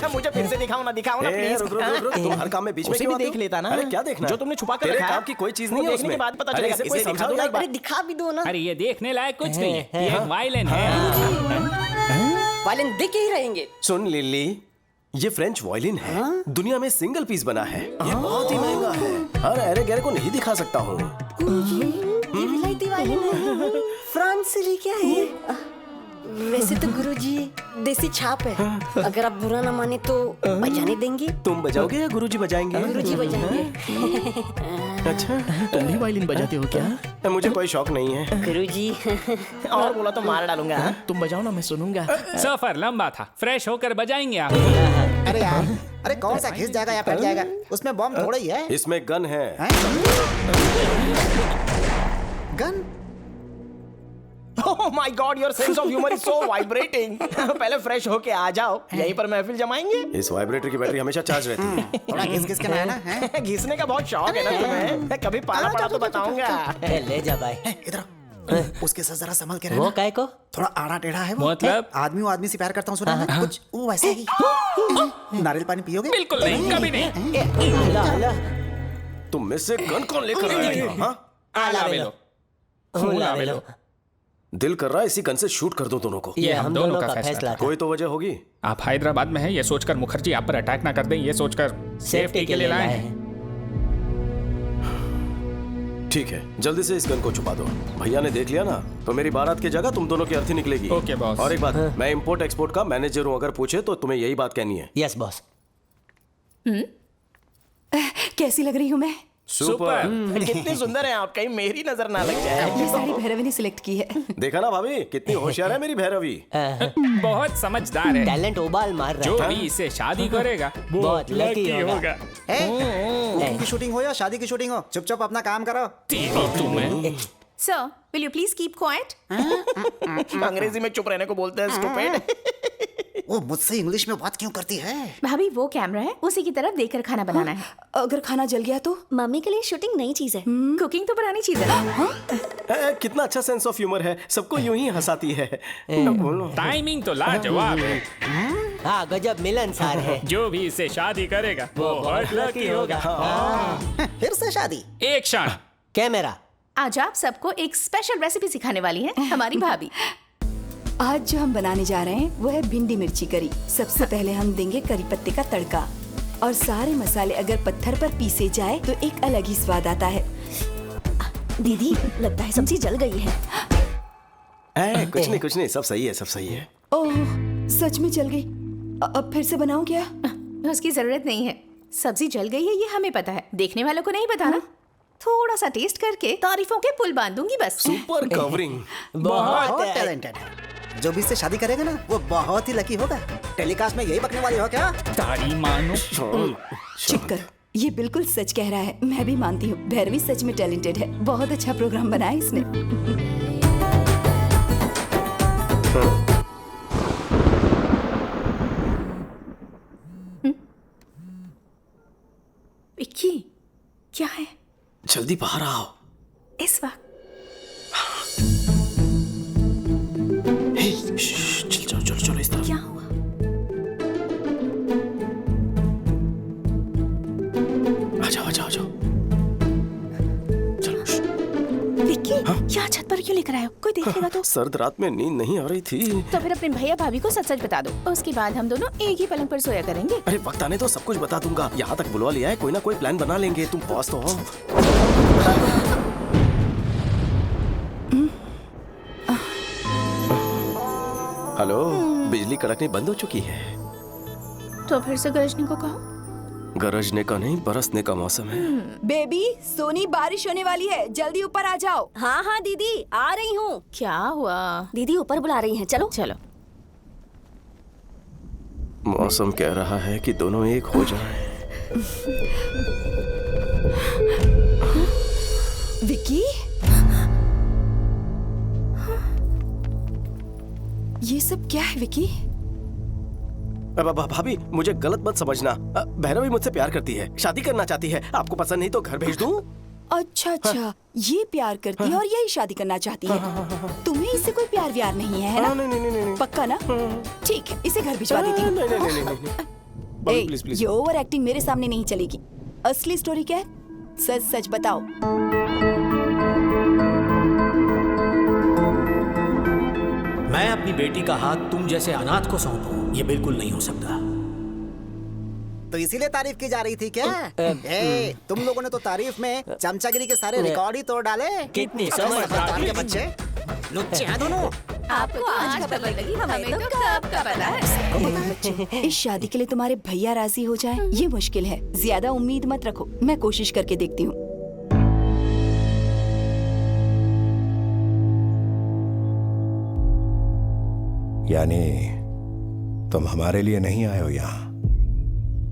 मुझे फिर से दिखाओ ना प्लीज। रुक, तुम हर काम में बीच में उसे भी देख लेता ना। अरे क्या देखना? जो तुमने छुपा कर तेरे रखा है। काम की कोई चीज नहीं है देखने उसमें। के बाद पता अरे चलेगा। इसे कोई इसे समझा दिखा दो दो एक बार। अरे दिखा भी दो ना। अरे ये देखने लायक कुछ नहीं है, ये एक वायलिन है। वायलिन देख ही रहेंगे। सुन लिली, ये फ्रेंच वायलिन है। दुनिया में सिंगल पीस बना है। ये बहुत ही महंगा है। हर अरे गहरे को नहीं दिखा सकता हूँ। ये विलायती वायलिन है, फ्रांस से लेके आए हैं। वैसे तो गुरुजी देसी छाप है, अगर आप बुरा ना माने तो बजाने देंगे। तुम बजाओगे या गुरुजी बजाएंगे? गुरुजी बजाएंगे। अच्छा, तुम भी वायलिन बजाते हो क्या? मुझे कोई शौक नहीं है गुरुजी। और बोला तो मार डालूंगा। तुम बजाओ ना, मैं सुनूंगा। सफर लंबा था, फ्रेश होकर बजाएंगे आप। अरे यार, अरे कौन सा घिस जाएगा या फट जाएगा? उसमें बम थोड़ा ही है। इसमें गन है। Gun? Oh my God, your sense of humor is so vibrating. पहले फ्रेश होके आ जाओ, यहीं पर महफिल जमाएंगे। इस वाइब्रेटर की बैटरी हमेशा चार्ज रहती है। थोड़ा घिस के ना है ना? घिसने का बहुत शौक है ना तुम्हें? कभी पाला पड़ा तो बताऊंगा। ले जा भाई। इधर उसके साथ जरा संभल के रहना। वो काय को? थोड़ा आड़ा टेढ़ा है वो। मतलब? आदमी वो आदमी से प्यार करता हूँ सुना है? कुछ वो वैसे ही। नारियल पानी पियोगे? बिल्कुल नहीं, कभी नहीं। तुम में से गन कौन लेकर आया? आला वेलो। दिल कर रहा है इसी गन से शूट कर दो दोनों को। ये हम दोनों का फैसला था। कोई तो वजह होगी। आप हैदराबाद में हैं, ये सोचकर मुखर्जी आप पर अटैक ना कर दें, ये सोचकर सेफ्टी के लिए लाए हैं। ठीक है, जल्दी से इस गन को छुपा दो। भैया ने देख लिया ना तो मेरी बारात की जगह तुम दोनों की अर्थी निकलेगी। Okay boss. और एक बात, मैं इंपोर्ट एक्सपोर्ट का मैनेजर हूँ, अगर पूछे तो तुम्हें यही बात कहनी है। Yes boss. कैसी लग रही हूँ मैं? सुपर। कितनी सुंदर है आप, कहीं मेरी नजर ना लग जाए। ये साड़ी भैरवी ने सिलेक्ट की है। देखा ना भाभी, कितनी होशियार है मेरी भैरवी। बहुत समझदार है। टैलेंट उबाल मार रहा जो है। भी इसे शादी करेगा वो बहुत लकी होगा। कुकिंग की शूटिंग हो या शादी की शूटिंग हो, चुपचाप अपना काम करो। तुम्हें sir will you please keep quiet? अंग्रेजी में चुप रहने को बोलते हैं स्टूपिड। वो मुझसे इंग्लिश में बात क्यों करती है? भाभी वो कैमरा है, उसी की तरफ देखकर खाना बनाना है। अगर खाना जल गया तो? मम्मी के लिए शूटिंग नई चीज है, कुकिंग तो पुरानी चीज है। कितना अच्छा सेंस ऑफ ह्यूमर है, सबको यूं ही हंसाती है। टाइमिंग तो लाजवाब है। हाँ गजब मिलनसार है। जो भी इसे शादी करेगा वो बहुत लकी होगा। फिर से शादी? एक क्षण। कैमरा। आज आप सबको एक स्पेशल रेसिपी सिखाने वाली है हमारी भाभी। आज जो हम बनाने जा रहे हैं वो है भिंडी मिर्ची करी। सबसे पहले हम देंगे करी पत्ते का तड़का, और सारे मसाले अगर पत्थर पर पीसे जाए तो एक अलग ही स्वाद आता है। दीदी लगता है सब्जी जल गई है। कुछ नहीं, सब सही है, सब सही है। ओह सच में जल गई। अब फिर से बनाऊं क्या? उसकी जरूरत नहीं है, सब्जी जल गई है ये हमें पता है, देखने वालों को नहीं पता ना। थोड़ा सा टेस्ट करके तारीफों के पुल बांध दूंगी बस। Super covering. बहुत टैलेंटेड है। जो भी इससे शादी करेगा ना वो बहुत ही लकी होगा। टेलीकास्ट में यही बकने वाली हो क्या? तारी मानो। चुप कर, ये बिल्कुल सच कह रहा है। मैं भी मानती हूँ भैरवी सच में टैलेंटेड है। बहुत अच्छा प्रोग्राम बनाया इसने। विक्की क्या है? जल्दी बाहर आओ। इस वक्त चलो इस तरफ। क्या हुआ? आ जाओ। चलो। विक्की क्या छत पर क्यों लेकर आए हो? कोई देखेगा तो? सर्द रात में नींद नहीं आ रही थी। तो फिर अपने भैया भाभी को सच बता दो, उसके बाद हम दोनों एक ही पलंग पर सोया करेंगे। अरे वक्त आने तो सब कुछ बता दूंगा। यहाँ तक बुलवा लिया है, कोई ना कोई प्लान बना लेंगे। तुम पास तो हो। हेलो, बिजली कड़कनी बंद हो चुकी है। तो फिर से गरजने को कहो। गरजने का नहीं, बरसने का मौसम है। बेबी सोनी बारिश होने वाली है, जल्दी ऊपर आ जाओ। हाँ हाँ दीदी आ रही हूँ। क्या हुआ? दीदी ऊपर बुला रही हैं, चलो चलो। मौसम कह रहा है कि दोनों एक हो जाएं। विक्की ये सब क्या है विक्की? भाभी मुझे गलत मत समझना। भैरवी मुझसे प्यार करती है, शादी करना चाहती है। आपको पसंद नहीं तो घर भेज दूं? अच्छा ये प्यार करती है और यही शादी करना चाहती है। तुम्हें इससे कोई प्यार व्यार नहीं है ना? नहीं। पक्का ना? ठीक है, इसे घर भिजवा देती हूँ। नहीं। ये ओवर एक्टिंग मेरे सामने नहीं चलेगी। असली स्टोरी क्या है? सच सच बताओ। मैं अपनी बेटी का हाथ तुम जैसे अनाथ को सौंपूं, ये बिल्कुल नहीं हो सकता। तो इसीलिए तारीफ की जा रही थी क्या? तुम लोगों ने तो तारीफ में चमचागिरी के सारे रिकॉर्ड ही तोड़ डाले। कितनी समझदार के बच्चे, लुच्चे हैं दोनों। आपको आज खबर लगी, हमें तो कब का पता है। इस शादी के लिए तुम्हारे भैया राजी हो जाएं, ये मुश्किल है। ज्यादा उम्मीद मत रखो, मैं कोशिश करके देखती हूँ। यानी तुम हमारे लिए नहीं आए हो यहाँ?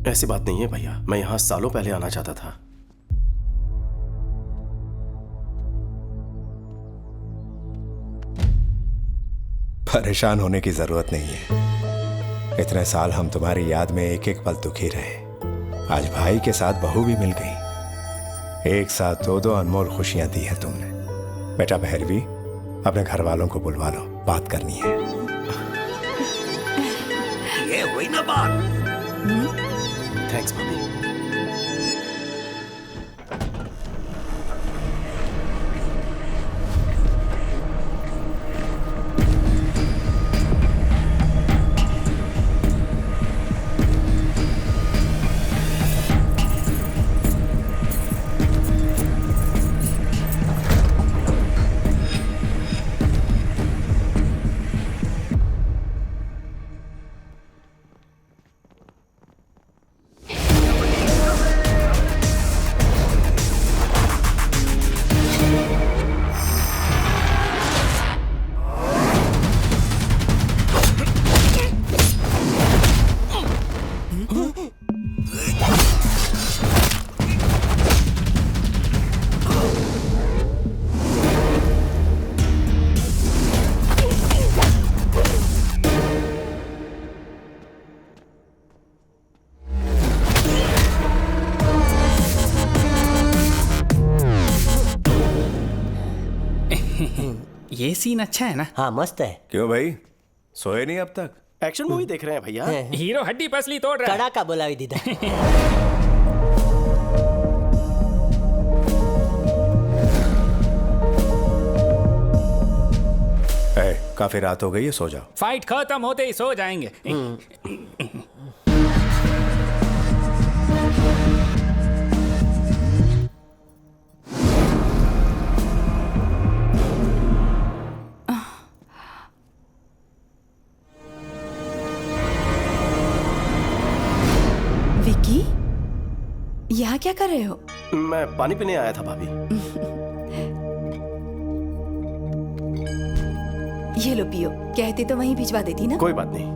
ऐसी बात नहीं है भैया, मैं यहाँ सालों पहले आना चाहता था। परेशान होने की जरूरत नहीं है। इतने साल हम तुम्हारी याद में एक एक पल दुखी रहे। आज भाई के साथ बहू भी मिल गई। एक साथ दो अनमोल खुशियां दी हैं तुमने। बेटा भैरवी, अपने घर वालों को बुलवा लो, बात करनी है। ये हुई ना बात। थैंक्स भाभी। ये सीन अच्छा है ना? हाँ मस्त है। क्यों भाई, सोए नहीं अब तक? एक्शन मूवी देख रहे हैं भैया। हीरो हड्डी पसली तोड़ रहा है। कड़ा का बोला दीदा। काफी रात हो गई है, सो जाओ। फाइट खत्म होते ही सो जाएंगे। विकी, यहाँ क्या कर रहे हो? मैं पानी पीने आया था भाभी। ये लो पियो, कहते तो वहीं भिजवा देती ना। कोई बात नहीं।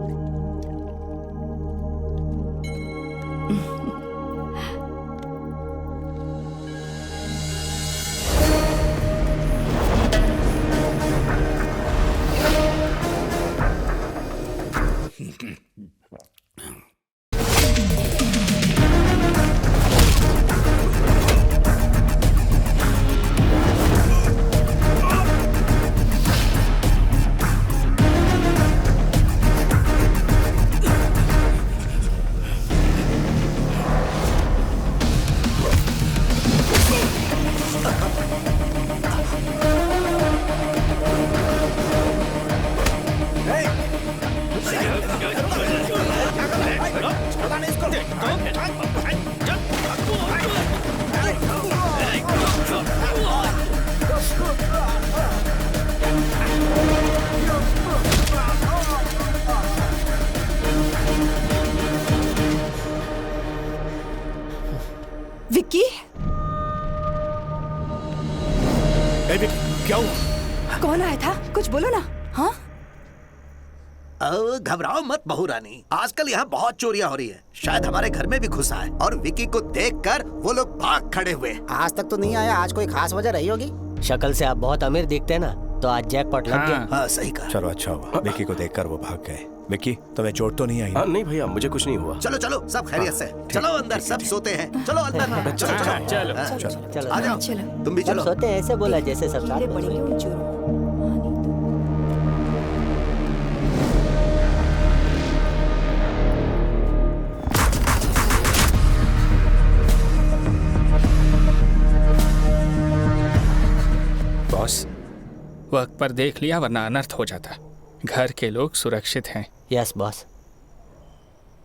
विक्की, क्या हुआ? कौन आया था? कुछ बोलो ना। हाँ, घबराओ मत बहू रानी, आजकल यहाँ बहुत चोरियां हो रही है। शायद हमारे घर में भी घुसा है और विकी को देखकर वो लोग भाग खड़े हुए। आज तक तो नहीं आया, आज कोई खास वजह रही होगी। शक्ल से आप बहुत अमीर दिखते हैं ना, तो आज जैकपॉट लग गया। हाँ सही कहा। चलो अच्छा हुआ, विकी को देखकर वो भाग गए। विकी, तुम्हें चोट तो नहीं आई? नहीं भैया, मुझे कुछ नहीं हुआ। चलो चलो, सब खैरियत से। चलो अंदर, सब सोते हैं। चलो अंदर। चलो चलो आ जाओ, तुम भी चलो। सोते हैं ऐसे बोला जैसे सब साथ में सोते। बॉस, वक्त पर देख लिया वरना अनर्थ हो जाता। घर के लोग सुरक्षित हैं। Yes boss.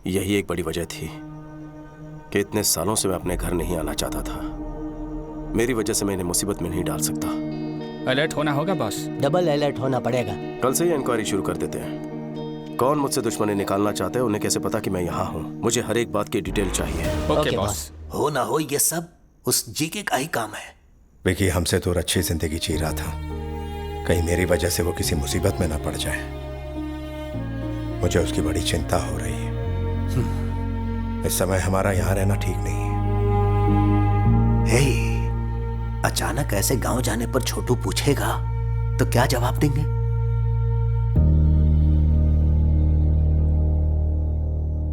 यही एक बड़ी वजह थी कि इतने सालों से मैं अपने घर नहीं आना चाहता था। मेरी वजह से मैं इन्हें मुसीबत में नहीं डाल सकता। अलर्ट होना होगा बॉस। डबल अलर्ट होना पड़ेगा। कल से ही इंक्वायरी शुरू कर देते हैं। कौन मुझसे दुश्मनी निकालना चाहते हैं, उन्हें कैसे पता कि मैं यहाँ हूँ? मुझे हर एक बात की डिटेल चाहिए। Okay boss. हो ना हो, ये सब उस जीके का ही काम है। विकी हमसे दूर अच्छी जिंदगी जी रहा था, कहीं मेरी वजह से वो किसी मुसीबत में ना पड़ जाए। मुझे उसकी बड़ी चिंता हो रही है। इस समय हमारा यहाँ रहना ठीक नहीं है। हे, अचानक ऐसे गांव जाने पर छोटू पूछेगा तो क्या जवाब देंगे?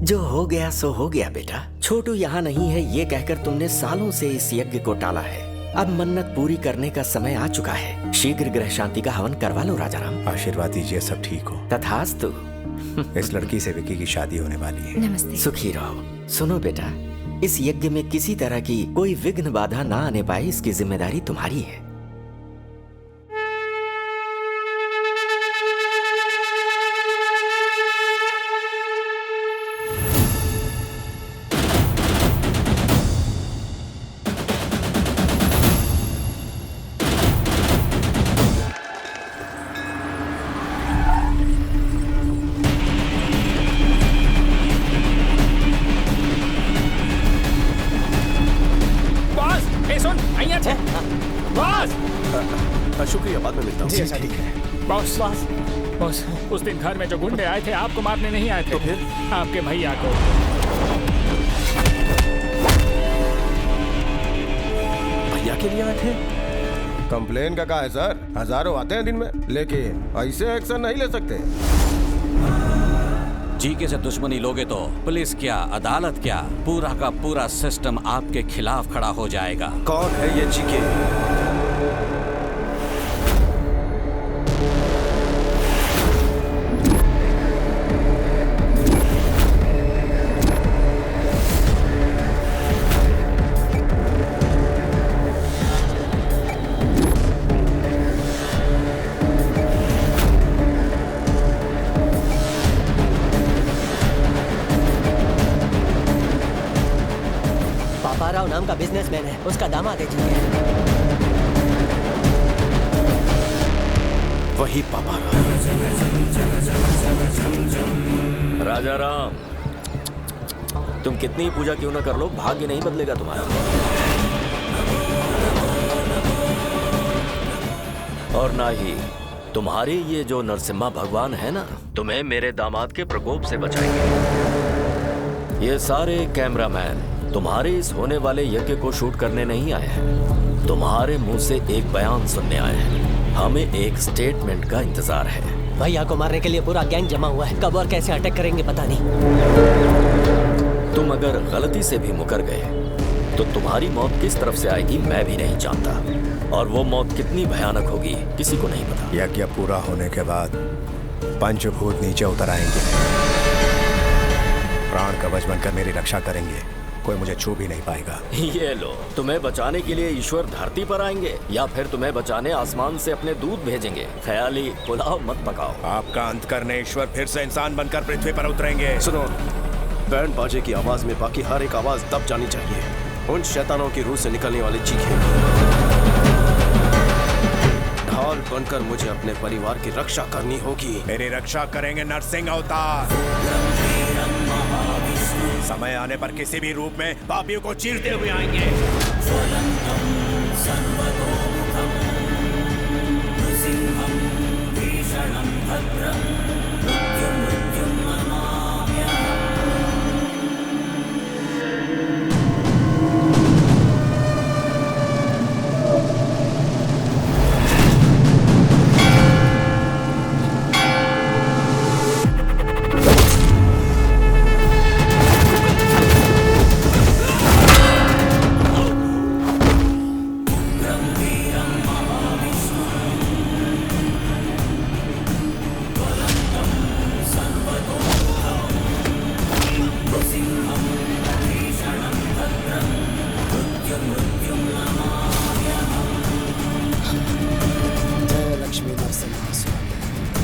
जो हो गया सो हो गया बेटा। छोटू यहाँ नहीं है ये कहकर तुमने सालों से इस यज्ञ को टाला है। अब मन्नत पूरी करने का समय आ चुका है। शीघ्र ग्रह शांति का हवन करवा लो राजाराम। आशीर्वाद दीजिए सब ठीक हो। तथास्तु। इस लड़की से विकी की शादी होने वाली है। नमस्ते। सुखी रहो। सुनो बेटा, इस यज्ञ में किसी तरह की कोई विघ्न बाधा ना आने पाए, इसकी जिम्मेदारी तुम्हारी है। शुक्रिया, बाद में मिलता हूँ। जी ठीक है। बॉस बॉस, उस दिन घर में जो गुंडे आए थे आपको मारने नहीं आए थे। तो फिर आपके भैया को। भैया के लिए आए थे? कंप्लेन का है सर, हजारों आते हैं दिन में, लेकिन ऐसे एक्शन नहीं ले सकते। जीके से दुश्मनी लोगे तो पुलिस क्या, अदालत क्या, पूरा का पूरा सिस्टम आपके खिलाफ खड़ा हो जाएगा। कौन है ये जीके? नाम का बिजनेसमैन है, उसका दामाद है जी। वही पापा राजा राम, तुम कितनी पूजा क्यों ना कर लो, भाग्य नहीं बदलेगा तुम्हारा। और ना ही तुम्हारे ये जो नरसिम्हा भगवान है ना, तुम्हें मेरे दामाद के प्रकोप से बचाएंगे। ये सारे कैमरामैन तुम्हारे इस होने वाले यज्ञ को शूट करने नहीं आए हैं, तुम्हारे मुंह से एक बयान सुनने आए हैं। हमें एक स्टेटमेंट का इंतजार है। भैया को मारने के लिए पूरा गैंग जमा हुआ है, कब और कैसे अटैक करेंगे पता नहीं। तुम अगर गलती से भी मुकर गए तो तुम्हारी मौत किस तरफ से आएगी मैं भी नहीं जानता, और वो मौत कितनी भयानक होगी किसी को नहीं पता। यज्ञ पूरा होने के बाद पंचभूत नीचे उतर आएंगे, प्राण कवच बनकर मेरी रक्षा करेंगे, कोई मुझे छू भी नहीं पाएगा। ये लो, तुम्हें बचाने के लिए ईश्वर धरती पर आएंगे या फिर तुम्हें बचाने आसमान से अपने दूत भेजेंगे। ख्याली पुलाव मत पकाओ। आपका अंत करने ईश्वर फिर से इंसान बनकर पृथ्वी पर उतरेंगे। सुनो, बैंड बाजे की आवाज में बाकी हर एक आवाज दब जानी चाहिए। उन शैतानों की रूह से निकलने वाली चीखें ढाल बनकर मुझे अपने परिवार की रक्षा करनी होगी। मेरी रक्षा करेंगे नरसिंह अवतार। समय आने पर किसी भी रूप में पापियों को चीरते हुए आएंगे।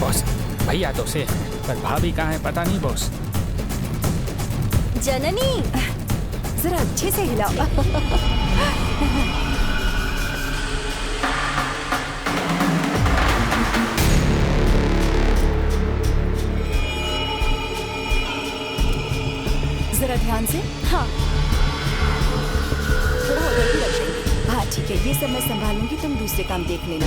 बॉस, भैया तो से पर भाभी कहाँ है पता नहीं बॉस। जननी, जरा अच्छे से हिलाओ। जरा ध्यान से। हाँ, थोड़ा उधर भी रखेंगे। हाँ ठीक है, ये सब मैं संभालूंगी, तुम दूसरे काम देख लेना।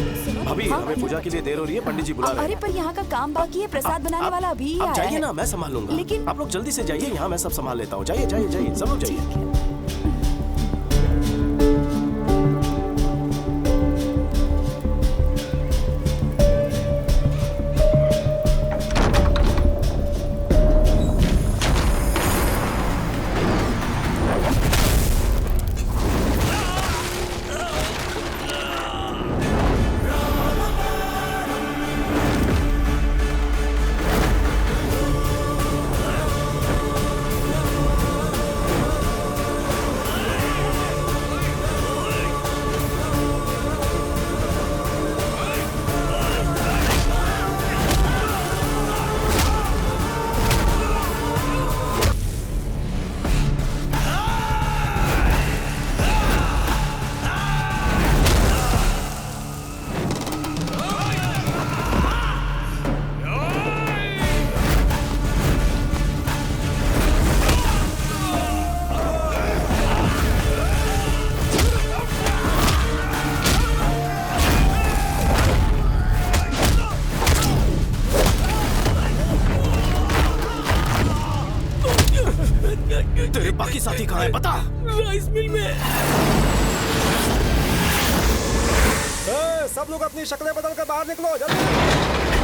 अभी हाँ? हमें पूजा के लिए देर हो रही है, पंडित जी बुला रहे हैं। अरे पर यहाँ का काम बाकी है, प्रसाद बनाने वाला अभी ही आप आया जाइए है। ना, मैं संभाल लूंगा। लेकिन आप लोग जल्दी से जाइए, यहाँ मैं सब संभाल लेता हूँ। जाइए जाइए जाइए, सब लोग जाइए। तेरे बाकी साथी कहाँ है बता। राइस मिल में। सब लोग अपनी शक्लें बदल कर बाहर निकलो जल्दी।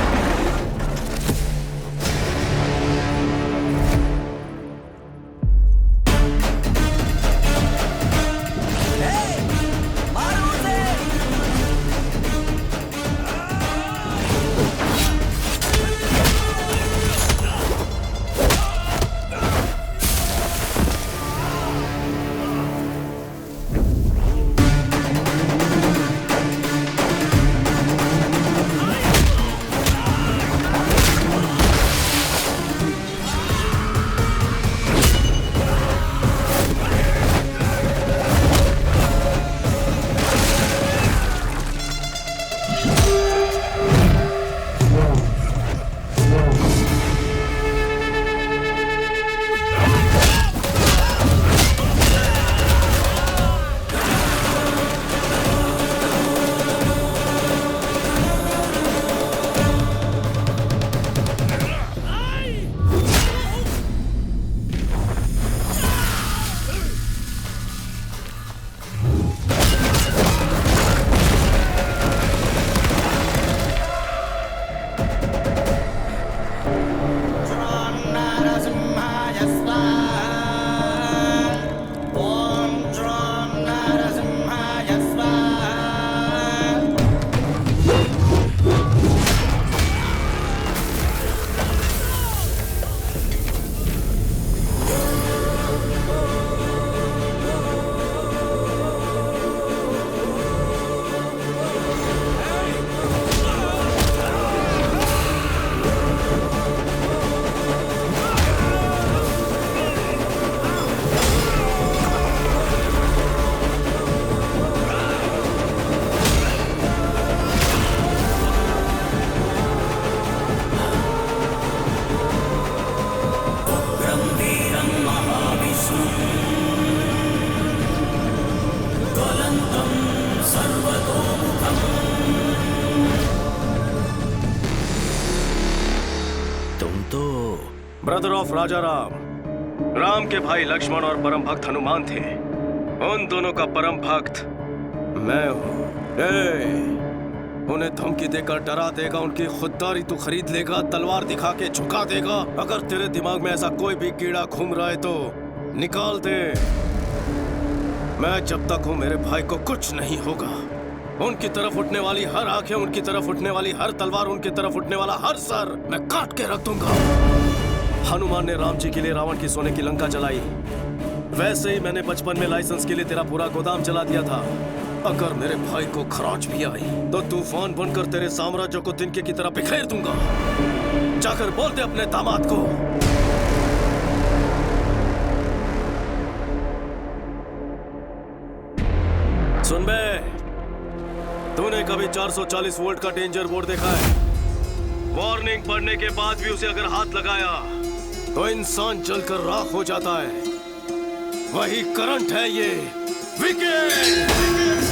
ब्रदर ऑफ राजा राम। राम के भाई लक्ष्मण और परम भक्त हनुमान थे। उन दोनों का परम भक्त मैं हूँ। उन्हें धमकी देकर डरा देगा, उनकी खुददारी तू खरीद लेगा, तलवार दिखा के झुका देगा। अगर तेरे दिमाग में ऐसा कोई भी कीड़ा घूम रहा है तो निकाल दे। मैं जब तक हूँ मेरे भाई को कुछ नहीं होगा। उनकी तरफ उठने वाली हर आंखें, उनकी तरफ उठने वाली हर तलवार, उनकी तरफ उठने वाला हर सर मैं काट के रख दूंगा। हनुमान ने राम जी के लिए रावण की सोने की लंका जलाई, वैसे ही मैंने बचपन में लाइसेंस के लिए तेरा पूरा गोदाम जला दिया था। अगर मेरे भाई को खराज भी आई तो तूफान बनकर तेरे साम्राज्य को तिनके की तरह बिखेर दूंगा। जाकर बोल दे अपने दामाद को। सुन बे, तूने कभी 440 वोल्ट का डेंजर बोर्ड देखा है? वार्निंग पढ़ने के बाद भी उसे अगर हाथ लगाया तो इंसान जलकर राख हो जाता है। वही करंट है ये। विकेट!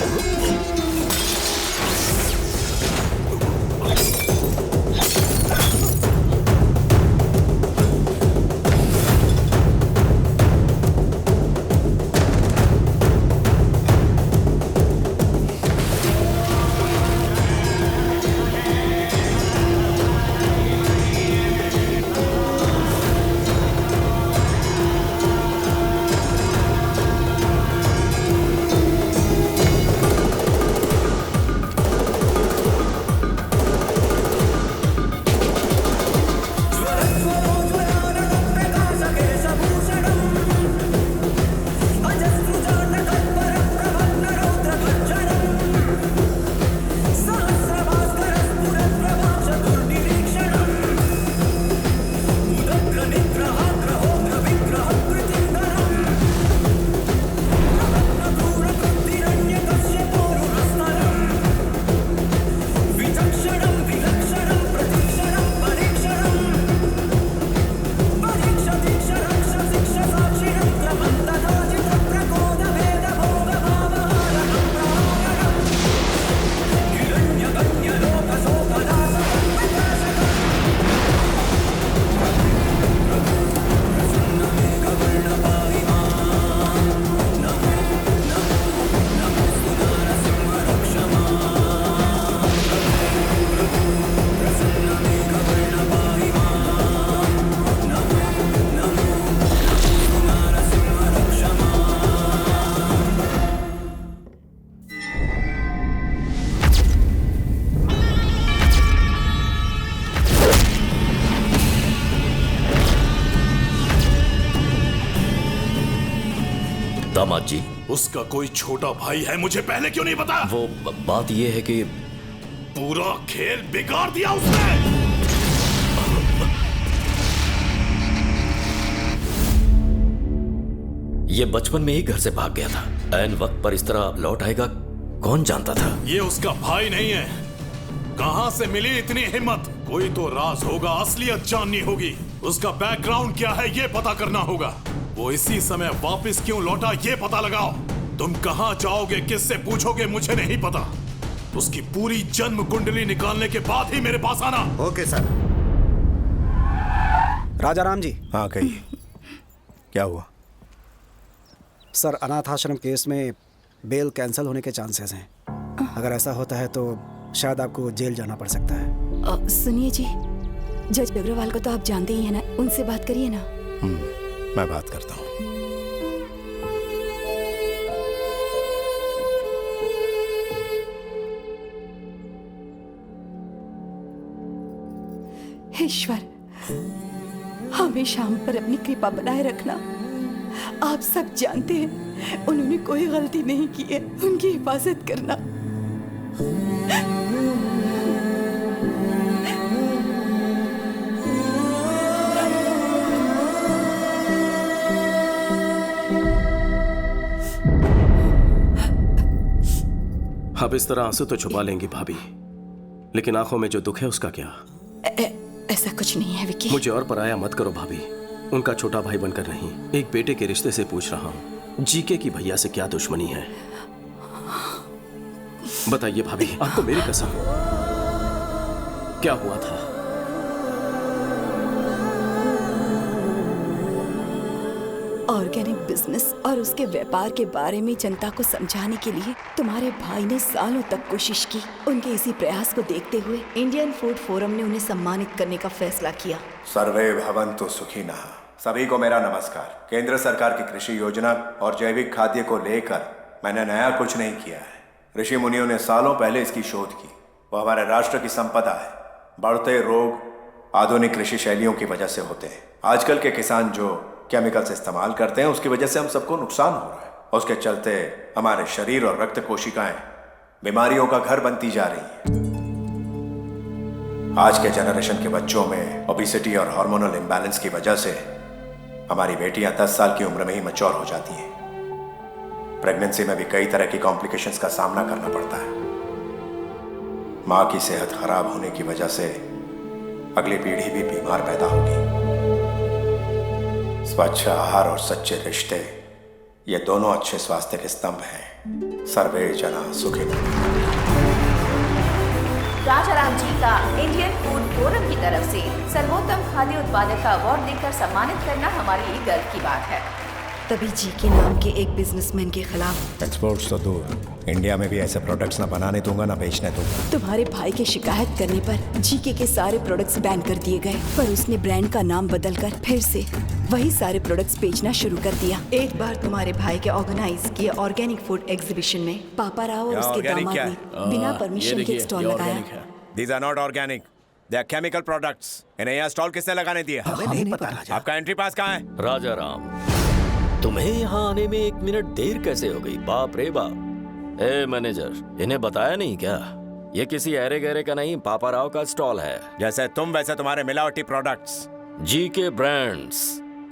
दामाद जी, उसका कोई छोटा भाई है, मुझे पहले क्यों नहीं बताया? वो बात ये है कि पूरा खेल बिगाड़ दिया उसने। ये बचपन में ही घर से भाग गया था। ऐन वक्त पर इस तरह लौट आएगा कौन जानता था? ये उसका भाई नहीं है। कहां से मिली इतनी हिम्मत? कोई तो राज होगा, असलियत जाननी होगी। उसका बैकग्राउंड क्या है ये पता करना होगा। वो इसी समय वापस क्यों लौटा ये पता लगाओ। तुम कहां जाओगे, किससे पूछोगे, मुझे नहीं पता। उसकी पूरी जन्म कुंडली निकालने के बाद ही मेरे पास आना। Okay sir. राजा राम जी। हाँ कहिए, क्या हुआ? सर, अनाथ आश्रम केस में बेल कैंसिल होने के चांसेस हैं। अगर ऐसा होता है तो शायद आपको जेल जाना पड़ सकता है। सुनिए जी, जज अग्रवाल को तो आप जानते ही हैं ना, उनसे बात करिए ना। मैं बात करता हूँ। ईश्वर, हमेशा हम पर अपनी कृपा बनाए रखना। आप सब जानते हैं उन्होंने कोई गलती नहीं की है, उनकी हिफाजत करना। अब इस तरह आंसू तो छुपा लेंगी भाभी, लेकिन आंखों में जो दुख है उसका क्या? ऐसा कुछ नहीं है विकी। मुझे और पराया मत करो भाभी। उनका छोटा भाई बनकर नहीं, एक बेटे के रिश्ते से पूछ रहा हूँ। जीके की भैया से क्या दुश्मनी है बताइए भाभी, आपको मेरी कसम। क्या हुआ था? ऑर्गेनिक बिजनेस और उसके व्यापार के बारे में जनता को समझाने के लिए तुम्हारे भाई ने सालों तक कोशिश की। उनके इसी प्रयास को देखते हुए इंडियन फूड फोरम ने उन्हें सम्मानित करने का फैसला किया। सर्वे भवन्तु सुखिनः। सभी को मेरा नमस्कार। केंद्र सरकार की कृषि योजना और जैविक खाद्य को लेकर मैंने नया कुछ नहीं किया है। ऋषि मुनियों ने सालों पहले इसकी शोध की। वो हमारे राष्ट्र की संपदा है। बढ़ते रोग आधुनिक कृषि शैलियों की वजह से होते हैं। आजकल के किसान जो केमिकल्स इस्तेमाल करते हैं उसकी वजह से हम सबको नुकसान हो रहा है। उसके चलते हमारे शरीर और रक्त कोशिकाएं बीमारियों का घर बनती जा रही हैं। आज के जनरेशन के बच्चों में ओबेसिटी और हार्मोनल इम्बैलेंस की वजह से हमारी बेटियां 10 साल की उम्र में ही मैच्योर हो जाती हैं। प्रेगनेंसी में भी कई तरह की कॉम्प्लिकेशंस का सामना करना पड़ता है। माँ की सेहत खराब होने की वजह से अगली पीढ़ी भी बीमार पैदा होगी। स्वच्छ आहार और सच्चे रिश्ते, ये दोनों अच्छे स्वास्थ्य के स्तंभ हैं। सर्वे जना सुखिनः। राजाराम जी का इंडियन फूड फोरम की तरफ से सर्वोत्तम खाद्य उत्पादक का अवार्ड देकर सम्मानित करना हमारे लिए गर्व की बात है। तभी जी के नाम के एक बिजनेसमैन के खिलाफ एक्सपोर्ट्स तो दूर, इंडिया में भी ऐसे प्रोडक्ट्स ना बनाने दूंगा ना बेचने दूंगा। तुम्हारे भाई के शिकायत करने पर जीके के सारे प्रोडक्ट्स बैन कर दिए गए, पर उसने ब्रांड का नाम बदलकर फिर से वही सारे प्रोडक्ट्स बेचना शुरू कर दिया। एक बार तुम्हारे भाई के ऑर्गेनाइज किए ऑर्गेनिक फूड एग्जीबिशन में पापा राव और उसके दामाद ने बिना परमिशन के स्टॉल लगाया। These are not organic. They are chemical products. इन्हें यहाँ स्टॉल किसने लगाने दिया? हमें नहीं पता राजा। आपका एंट्री पास कहाँ है? राजा राम, तुम्हें यहाँ आने में 1 मिनट देर कैसे हो गई? बाप रे बाप। ए मैनेजर, इन्हें बताया नहीं क्या? ये किसी ऐरे गहरे का नहीं, पापा राव का स्टॉल है। जैसे तुम वैसे तुम्हारे मिलावटी प्रोडक्ट्स। जी के ब्रांड्स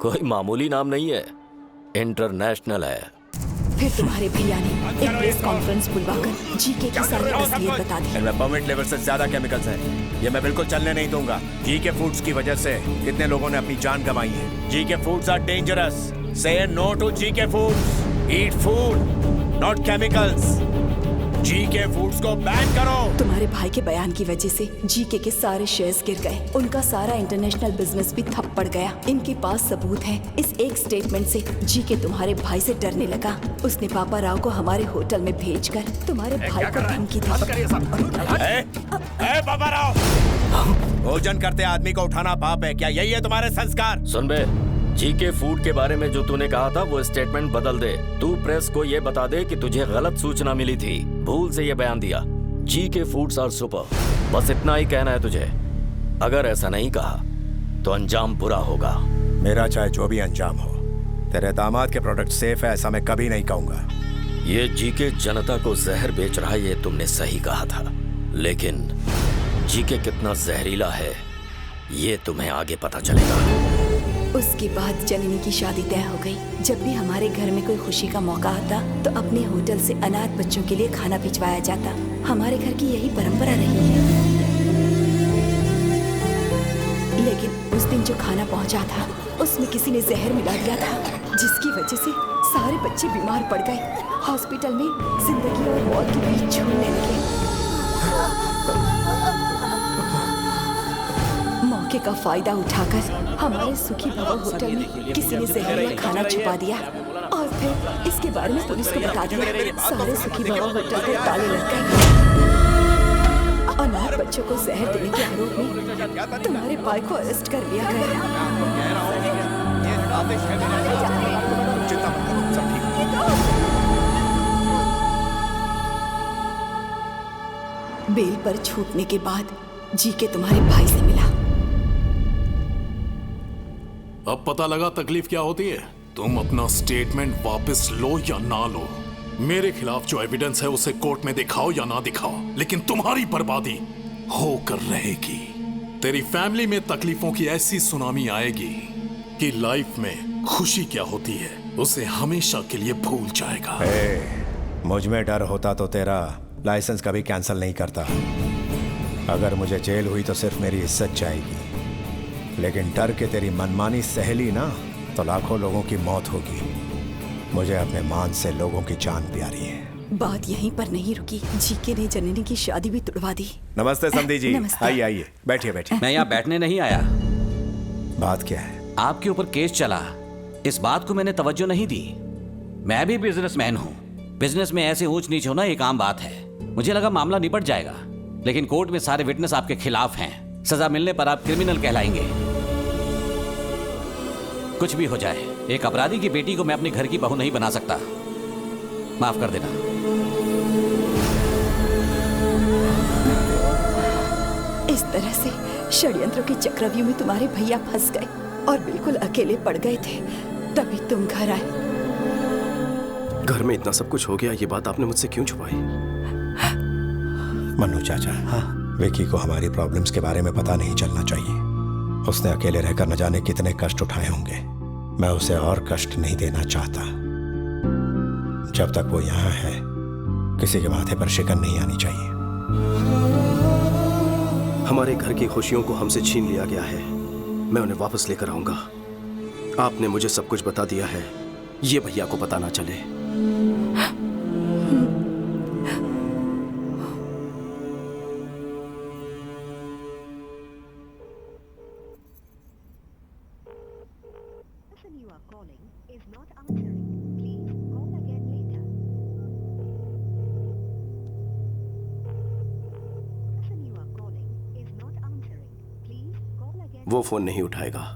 कोई मामूली नाम नहीं है, इंटरनेशनल है। फिर तुम्हारे भैया ने एक प्रेस कॉन्फ्रेंस बुलवाकर जीके की सारी असलियत बता दी। इनमें परमिट लेवल से ज्यादा केमिकल्स हैं। ये मैं बिल्कुल चलने नहीं दूंगा। जीके फूड्स की वजह से कितने लोगों ने अपनी जान गंवाई है। GK foods are dangerous. Say no to GK Foods. Eat food, not chemicals. GK Foods को बैन करो। तुम्हारे भाई के बयान की वजह से जीके के सारे शेयर्स गिर गए। उनका सारा इंटरनेशनल बिजनेस भी ठप पड़ गया। इनके पास सबूत है। इस एक स्टेटमेंट से जीके तुम्हारे भाई से डरने लगा। उसने पापा राव को हमारे होटल में भेजकर तुम्हारे भाई को धमकी दी। पापा राव, भोजन करते आदमी को उठाना पाप है क्या? यही है तुम्हारे संस्कार? सुन बे, जीके फूड के बारे में जो तूने कहा था वो स्टेटमेंट बदल दे। तू प्रेस को ये बता दे कि तुझे गलत सूचना मिली थी, भूल से ये बयान दिया। जीके फूड्स आर सुपर, बस इतना ही कहना है तुझे। अगर ऐसा नहीं कहा तो अंजाम बुरा होगा। मेरा चाहे जो भी अंजाम हो, तेरे दामाद के प्रोडक्ट सेफ है ऐसा मैं कभी नहीं कहूंगा। ये जीके जनता को जहर बेच रहा है, ये तुमने सही कहा था, लेकिन जीके कितना जहरीला है ये तुम्हें आगे पता चलेगा। उसके बाद जननी की शादी तय हो गई। जब भी हमारे घर में कोई खुशी का मौका आता तो अपने होटल से अनाथ बच्चों के लिए खाना भिजवाया जाता। हमारे घर की यही परंपरा रही है। लेकिन उस दिन जो खाना पहुंचा था उसमें किसी ने जहर मिला दिया था, जिसकी वजह से सारे बच्चे बीमार पड़ गए। हॉस्पिटल में जिंदगी और मौत के बीच झूलने लगे। मौके का फायदा उठाकर हमारे सुखी भवन होटल में किसी ने जहरीला खाना छुपा दिया और फिर इसके बारे में पुलिस को बता दिया। सारे सुखी भवन होटल को ताले लग गए। अनाथ बच्चों को जहर देने के आरोप में तुम्हारे भाई को अरेस्ट कर लिया गया। बेल पर छूटने के बाद जीके तुम्हारे भाई से मिला। अब पता लगा तकलीफ क्या होती है। तुम अपना स्टेटमेंट वापस लो या ना लो, मेरे खिलाफ जो एविडेंस है उसे कोर्ट में दिखाओ या ना दिखाओ, लेकिन तुम्हारी बर्बादी होकर रहेगी। तेरी फैमिली में तकलीफों की ऐसी सुनामी आएगी कि लाइफ में खुशी क्या होती है उसे हमेशा के लिए भूल जाएगा। मुझ में डर होता तो तेरा लाइसेंस कभी कैंसिल नहीं करता। अगर मुझे जेल हुई तो सिर्फ मेरी इज्जत जाएगी, लेकिन डर के तेरी मनमानी सहेली ना तो लाखों लोगों की मौत होगी। मुझे अपने मान से लोगों की जान प्यारी है। बात यहीं पर नहीं रुकी, जीके ने जननी की शादी भी तुड़वा दी। नमस्ते समधी जी। आइए आइए, बैठिए बैठिए। मैं यहाँ बैठने नहीं आया। बात क्या है? आपके ऊपर केस चला, इस बात को मैंने तवज्जो नहीं दी। मैं भी बिजनेसमैन हूँ। बिजनेस में ऐसे ऊंच नीच होना एक आम बात है। मुझे लगा मामला निपट जाएगा, लेकिन कोर्ट में सारे विटनेस आपके खिलाफ हैं। सजा मिलने पर आप क्रिमिनल कहलाएंगे। कुछ भी हो जाए, एक अपराधी की बेटी को मैं अपने घर की बहू नहीं बना सकता। माफ कर देना। इस तरह से षड्यंत्रों के चक्रव्यूह में तुम्हारे भैया फंस गए और बिल्कुल अकेले पड़ गए थे, तभी तुम घर आए। घर में इतना सब कुछ हो गया, ये बात आपने मुझसे क्यों छुपाई? मन्नू चाचा, विकी को हमारी प्रॉब्लम्स के बारे में पता नहीं चलना चाहिए। उसने अकेले रहकर न जाने कितने कष्ट उठाए होंगे। मैं उसे और कष्ट नहीं देना चाहता। जब तक वो यहाँ है, किसी के माथे पर शिकन नहीं आनी चाहिए। हमारे घर की खुशियों को हमसे छीन लिया गया है। मैं उन्हें वापस लेकर आऊंगा। आपने मुझे सब कुछ बता दिया है, ये भैया को पता ना चले। वो फोन नहीं उठाएगा।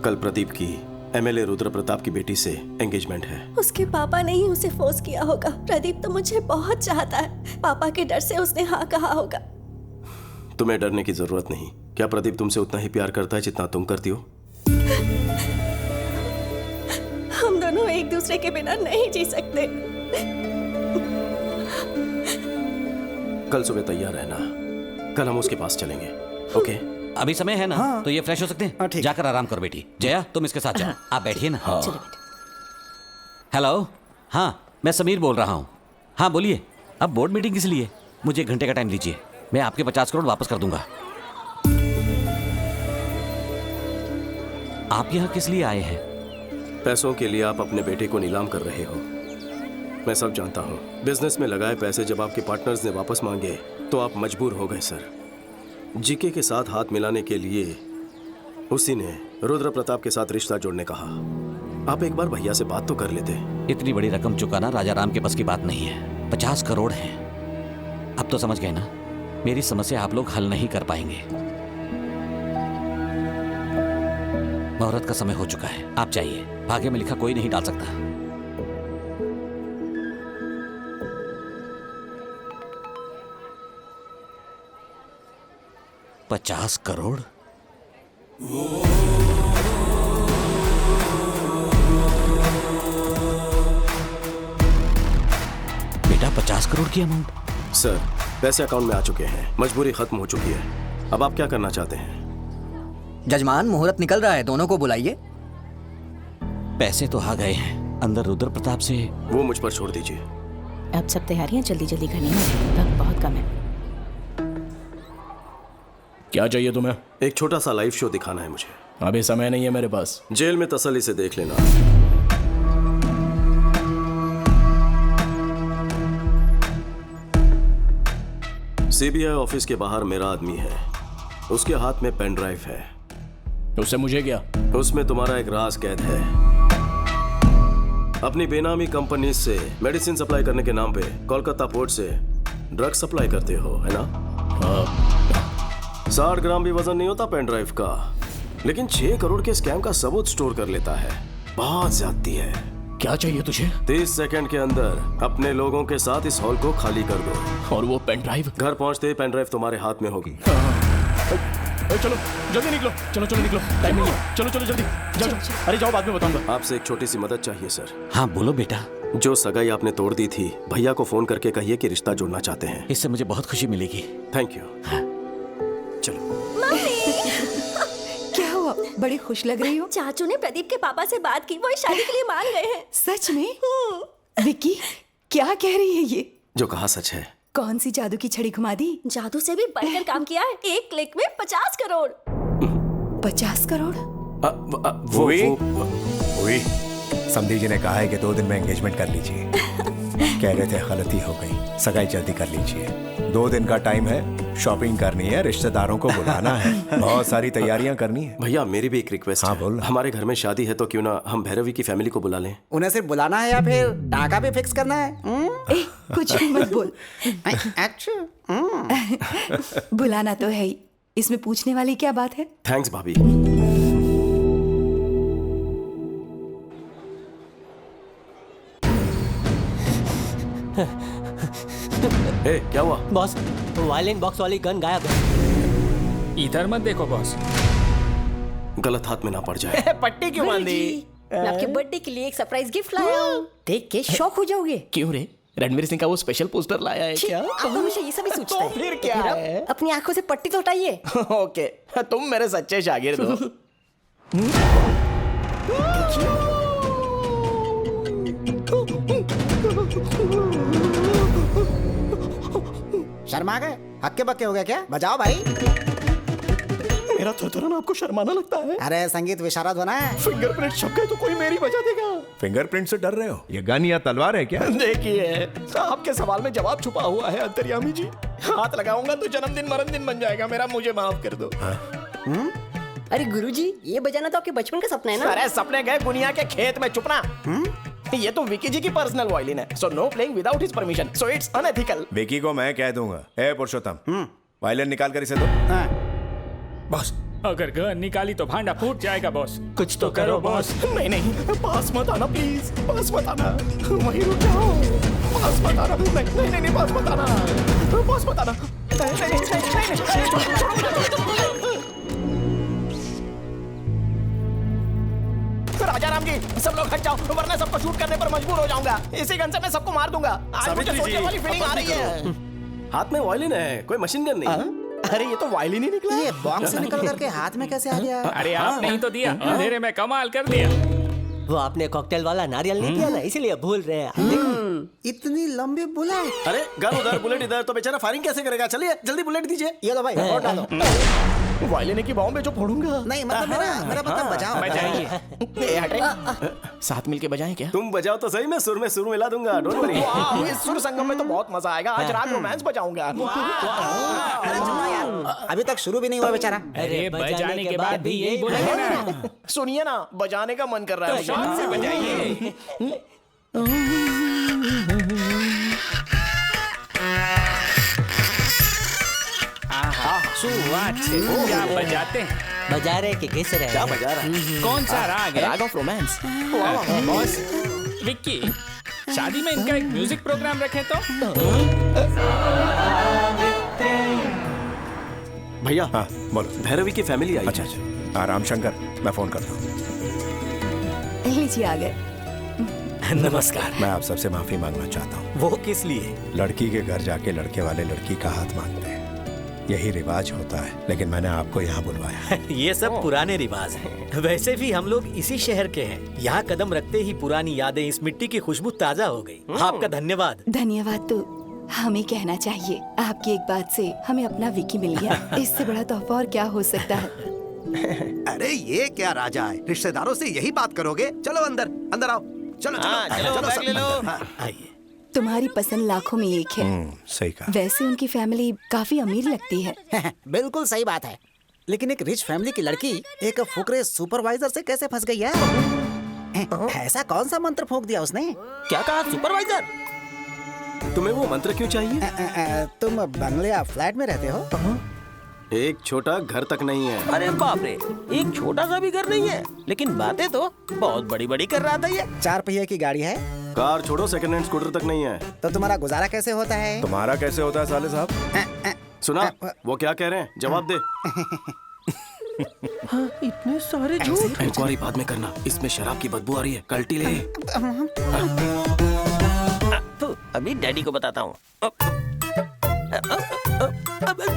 कल प्रदीप की एमएलए रुद्र प्रताप की बेटी से एंगेजमेंट है। उसके पापा ने ही उसे फोर्स किया होगा। प्रदीप तो मुझे बहुत चाहता है। पापा के डर से उसने हाँ कहा होगा। तुम्हें डरने की जरूरत नहीं। क्या प्रदीप तुमसे उतना ही प्यार करता है जितना तुम करती हो? हम दोनों एक दूसरे के बिना नहीं जी सकते। कल सुबह तैयार रहना, कल हम उसके पास चलेंगे। ओके? अभी समय है ना? तो ये फ्रेश हो सकते हैं? जाकर आराम करो बेटी। जया, तुम इसके साथ जाओ। आप बैठिए ना। हेलो, हाँ मैं समीर बोल रहा हूँ। हाँ बोलिए। अब बोर्ड मीटिंग किस लिए? मुझे 1 घंटे का टाइम दीजिए, मैं आपके 50 करोड़ वापस कर दूंगा। आप यहाँ किस लिए आए हैं? पैसों के लिए आप अपने बेटे को नीलाम कर रहे हो। मैं सब जानता हूँ। बिजनेस में लगाए पैसे जब आपके पार्टनर्स ने वापस मांगे तो आप मजबूर हो गए सर। जीके के साथ हाथ मिलाने के लिए उसी ने रुद्र प्रताप के साथ रिश्ता जोड़ने कहा। आप एक बार भैया से बात तो कर लेते। इतनी बड़ी रकम चुकाना राजा राम के बस की बात नहीं है। 50 करोड़ हैं। अब तो समझ गए ना, मेरी समस्या आप लोग हल नहीं कर पाएंगे। मुहूर्त का समय हो चुका है, आप जाइए। भाग्य में लिखा कोई नहीं डाल सकता। $50 करोड़? बेटा 50 करोड़ की अमाउंट? सर पैसे अकाउंट में आ चुके हैं, मजबूरी खत्म हो चुकी है। अब आप क्या करना चाहते हैं? जजमान, मुहूर्त निकल रहा है, दोनों को बुलाइए। पैसे तो आ गए हैं, अंदर रुद्र प्रताप से। वो मुझ पर छोड़ दीजिए। अब सब तैयारियां जल्दी जल्दी करनी है, वक्त बहुत कम है। क्या चाहिए तुम्हें? एक छोटा सा लाइव शो दिखाना है मुझे। अभी समय नहीं है मेरे पास। जेल में तसल्ली से देख लेना। सीबीआई ऑफिस के बाहर मेरा आदमी है, उसके हाथ में पेन ड्राइव है। उससे मुझे क्या? उसमें तुम्हारा एक राज कैद है। अपनी बेनामी कंपनी से मेडिसिन सप्लाई करने के नाम पे कोलकाता पोर्ट से ड्रग सप्लाई करते हो, है ना? 60 ग्राम भी वजन नहीं होता पेन ड्राइव का, लेकिन 6 करोड़ के स्कैम का सबूत स्टोर कर लेता है। बहुत ज्यादती है। क्या चाहिए तुझे? 30 सेकंड के अंदर अपने लोगों के साथ इस हॉल को खाली कर दो। और वो पेन ड्राइव? घर पहुंचते ही पेन ड्राइव तुम्हारे हाथ में होगी। चलो जल्दी निकलो, चलो चलो निकलो, टाइम नहीं है। चलो चलो जल्दी जाओ। अरे जाओ, बाद में बताऊंगा। आपसे एक छोटी सी मदद चाहिए सर। हाँ बोलो बेटा। जो सगाई आपने तोड़ दी थी, भैया को फोन करके कहिए कि रिश्ता जोड़ना चाहते हैं। इससे मुझे बहुत खुशी मिलेगी। Thank you. चलो। क्या हुआ? बड़ी खुश लग रही हो। चाचू ने प्रदीप के पापा से बात की, वो इस शादी के लिए मान गए हैं। सच में? विकी क्या कह रही है ये? जो कहा सच है। कौन सी जादू की छड़ी घुमा दी? जादू से भी बढ़कर काम किया है। एक क्लिक में 50 करोड़। 50 करोड़? वो समधी जी ने कहा है कि 2 दिन में एंगेजमेंट कर लीजिए। कह रहे थे गलती हो गई, सगाई जल्दी कर लीजिए। 2 दिन का टाइम है, शॉपिंग करनी है, रिश्तेदारों को बुलाना है, बहुत सारी तैयारियां करनी है। भैया मेरी भी एक रिक्वेस्ट है। बोल। हमारे घर में शादी है तो क्यों ना हम भैरवी की फैमिली को बुला लें। उन्हें सिर्फ बुलाना है या फिर टाका भी फिक्स करना है? कुछ भी मत बोल। बुलाना तो है ही, इसमें पूछने वाली क्या बात है? थैंक्स भाभी। ए, क्या हुआ? बॉस, वायलिन बॉक्स वाली गन गायब है। इधर मत देखो बॉस, गलत हाथ में ना पड़ जाए। पट्टी क्यों बांधी? मैं आपके बर्थडे के लिए एक सरप्राइज गिफ्ट लाया हूँ, देख के शॉक हो जाओगे। क्यों रे? रणवीर सिंह का वो स्पेशल पोस्टर लाया है क्या? आप हमेशा ये सभी सोचते हैं। फिर क्या है? अपनी आंखों से पट्टी तो हटाइए। ओके, तुम मेरे सच्चे शागिर्द हो। शर्मा गए? हक्के बक्के हो गए क्या? बजाओ भाई। मेरा थरथराना आपको शर्माना लगता है? अरे संगीत विशारद होना है। फिंगरप्रिंट छप गए तो कोई मेरी बजा देगा। फिंगरप्रिंट से डर रहे हो? ये गन या तलवार है क्या? देखिए, आपके सवाल में जवाब छुपा हुआ है अंतर्यामी जी। हाथ लगाऊंगा तो जन्मदिन मरणदिन बन जाएगा मेरा, मुझे माफ कर दो। अरे गुरुजी, ये बजाना तो आपके बचपन का सपना है ना? अरे सपने गए गुनिया के खेत में, चुपना। ये तो विकी जी की पर्सनल वायलिन है, so know playing without his permission, so it's unethical. Vicky को मैं कह दूंगा। ए पुरुषोत्तम, वायलिन निकाल कर इसे दो। बॉस, अगर गन निकाली तो भांडा फूट जाएगा बॉस। कुछ तो करो बॉस। नहीं नहीं, पास मत आना प्लीज, पास मत आना, वहीं रुक जाओ। पास मत आना, नहीं नहीं नहीं, पास मत आना, पास मत आना। राजा राम जी, सब लोग हट जाओ, वरना सबको शूट करने पर मजबूर हो जाऊंगा। इसी गन से मैं सबको मार दूंगा। आज मुझे सोचने वाली फीलिंग आ रही है। हाथ में वायलिन है, कोई मशीन गन नहीं। अरे ये तो वायलिन ही निकला। ये बॉक्स से निकल करके हाथ में कैसे आ गया? अरे आपने ही तो दिया, अंधेरे में कमाल कर दिया। वो आपने कॉकटेल वाला नारियल नहीं दिया ना, इसीलिए भूल रहे हैं। देखो इतनी लंबी बुलेट। अरे गन उधर, बुलेट इधर, तो बेचारा फायरिंग कैसे करेगा? चलिए जल्दी बुलेट दीजिए। ये लो भाई, और डालो। वायलिन की बॉम्ब में जो फोड़ूंगा। नहीं मतलब मेरा मतलब बजाओ। बजाइए। साथ मिलके बजाएं क्या? तुम बजाओ तो सही, मैं सुर में सुर मिला दूंगा, डोंट वरी। इस सुर संगम में तो बहुत मजा आएगा। आज रात रोमांस बजाऊंगा। अरे सुनो यार, अभी तक शुरू भी नहीं हुआ बेचारा। अरे बजाने के बाद भी यही बोलेंगे ना। सुनिए ना, बजाने का मन कर रहा है। शान से बजाइए। क्या बजाते हैं? बजा रहे कि घिस रहे? क्या बजा रहा है? कौन सा राग है? राग ऑफ रोमांस। बॉस, विक्की, शादी में इनका एक म्यूजिक प्रोग्राम रखे तो? भैया, हाँ बोलो। भैरवी की फैमिली आई। अच्छा अच्छा, राम शंकर, मैं फोन करता हूँ। लीजिए आ गए। नमस्कार। मैं आप सबसे माफी मांगना चाहता हूँ। वो किस लिए? लड़की के घर जाके लड़के वाले लड़की का हाथ मांगते हैं, यही रिवाज होता है, लेकिन मैंने आपको यहाँ बुलवाया। ये सब पुराने रिवाज हैं। वैसे भी हम लोग इसी शहर के हैं। यहाँ कदम रखते ही पुरानी यादें, इस मिट्टी की खुशबू ताजा हो गई। आपका धन्यवाद। धन्यवाद तो हमें कहना चाहिए। आपकी एक बात से हमें अपना विकी मिल गया। इससे बड़ा तोहफा और क्या हो सकता है? अरे ये क्या राजा है, रिश्तेदारों से यही बात करोगे? चलो अंदर, अंदर आओ। चलो चलो बैग ले लो। आइए। तुम्हारी पसंद लाखों में एक है। सही कहा। वैसे उनकी फैमिली काफी अमीर लगती है। बिल्कुल सही बात है, लेकिन एक रिच फैमिली की लड़की एक फुकरे सुपरवाइजर से कैसे फंस गई है? ऐसा कौन सा मंत्र फूंक दिया उसने? क्या कहा? सुपरवाइजर? तुम्हें वो मंत्र क्यों चाहिए? तुम बंगले या फ्लैट में रहते हो? एक छोटा घर तक नहीं है। अरे बाप रे, एक छोटा सा भी घर नहीं है, लेकिन बातें तो बहुत बड़ी बड़ी कर रहा था ये। 4 पहिए की गाड़ी है? कार छोड़ो, सेकंड हैंड स्कूटर तक नहीं है। तो तुम्हारा गुजारा कैसे होता है? तुम्हारा कैसे होता है साले साहब? सुना वो क्या कह रहे हैं, जवाब दे। हाँ, इतने सारे झूठ। इंक्वायरी बाद में करना, इसमें शराब की बदबू आ रही है, कल्टी ले। तो अभी डैडी को बताता हूँ।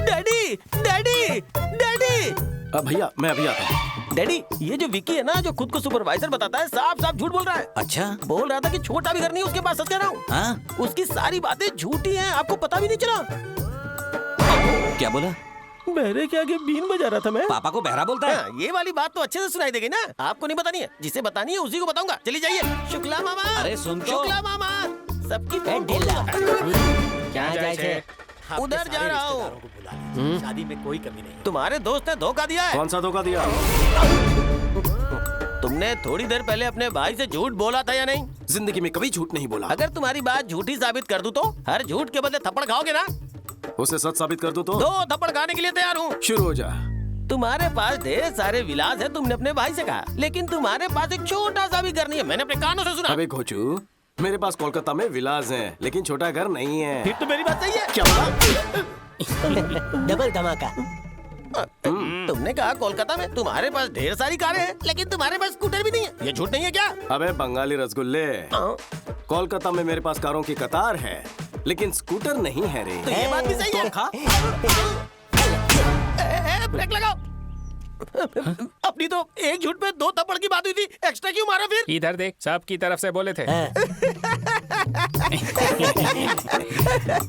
Daddy daddy daddy. भैया मैं अभी आता हूँ। डैडी, ये जो विकी है ना, जो खुद को सुपरवाइजर बताता है, साफ साफ झूठ बोल रहा है। अच्छा? बोल रहा था कि छोटा भी घर नहीं उसके पास। सच कह रहा हूँ। हाँ? उसकी सारी बातें झूठी हैं, आपको पता भी नहीं चला। क्या बोला? बहरे के आगे बीन बजा रहा था मैं। पापा को बहरा बोलता है? हाँ, ये वाली बात तो अच्छे से सुनाई देगी ना। आपको नहीं बतानी है, जिसे बतानी है उसी को बताऊंगा। चली जाइए। शुक्ला मामा। अरे सुन तो। शुक्ला मामा, सबकी ढीला क्या जाए थे? उधर जा रहा हूँ। शादी में कोई कमी नहीं। तुम्हारे दोस्त ने धोखा दिया है। कौन सा धोखा दिया? तुमने थोड़ी देर पहले अपने भाई से झूठ बोला था या नहीं? जिंदगी में कभी झूठ नहीं बोला। अगर तुम्हारी बात झूठी साबित कर दूं तो हर झूठ के बदले थप्पड़ खाओगे ना? उसे सच साबित कर दूं तो? 2 थप्पड़ खाने के लिए तैयार हूँ। शुरू हो जा। तुम्हारे पास ढेर सारे विलास है, तुमने अपने भाई से कहा, लेकिन तुम्हारे पास एक छोटा सा भी घर नहीं है। मैंने अपने कानों से सुना। अबे घोचू, मेरे पास कोलकाता में विलास है, लेकिन छोटा घर नहीं है। फिर तो मेरी बात सही है। क्या? डबल धमाका। तुमने कहा कोलकाता में तुम्हारे पास ढेर सारी कारें हैं, लेकिन तुम्हारे पास स्कूटर भी नहीं है। ये झूठ नहीं है क्या? अबे बंगाली रसगुल्ले, कोलकाता में मेरे पास कारों की कतार है, लेकिन स्कूटर नहीं है रे। तो ये बात भी सही है। ब्रेक लगाओ। अपनी तो एक झूठ पे 2 थप्पड़ की बात हुई थी, एक्स्ट्रा क्यों मारा फिर? इधर देख, सबकी तरफ से बोले थे।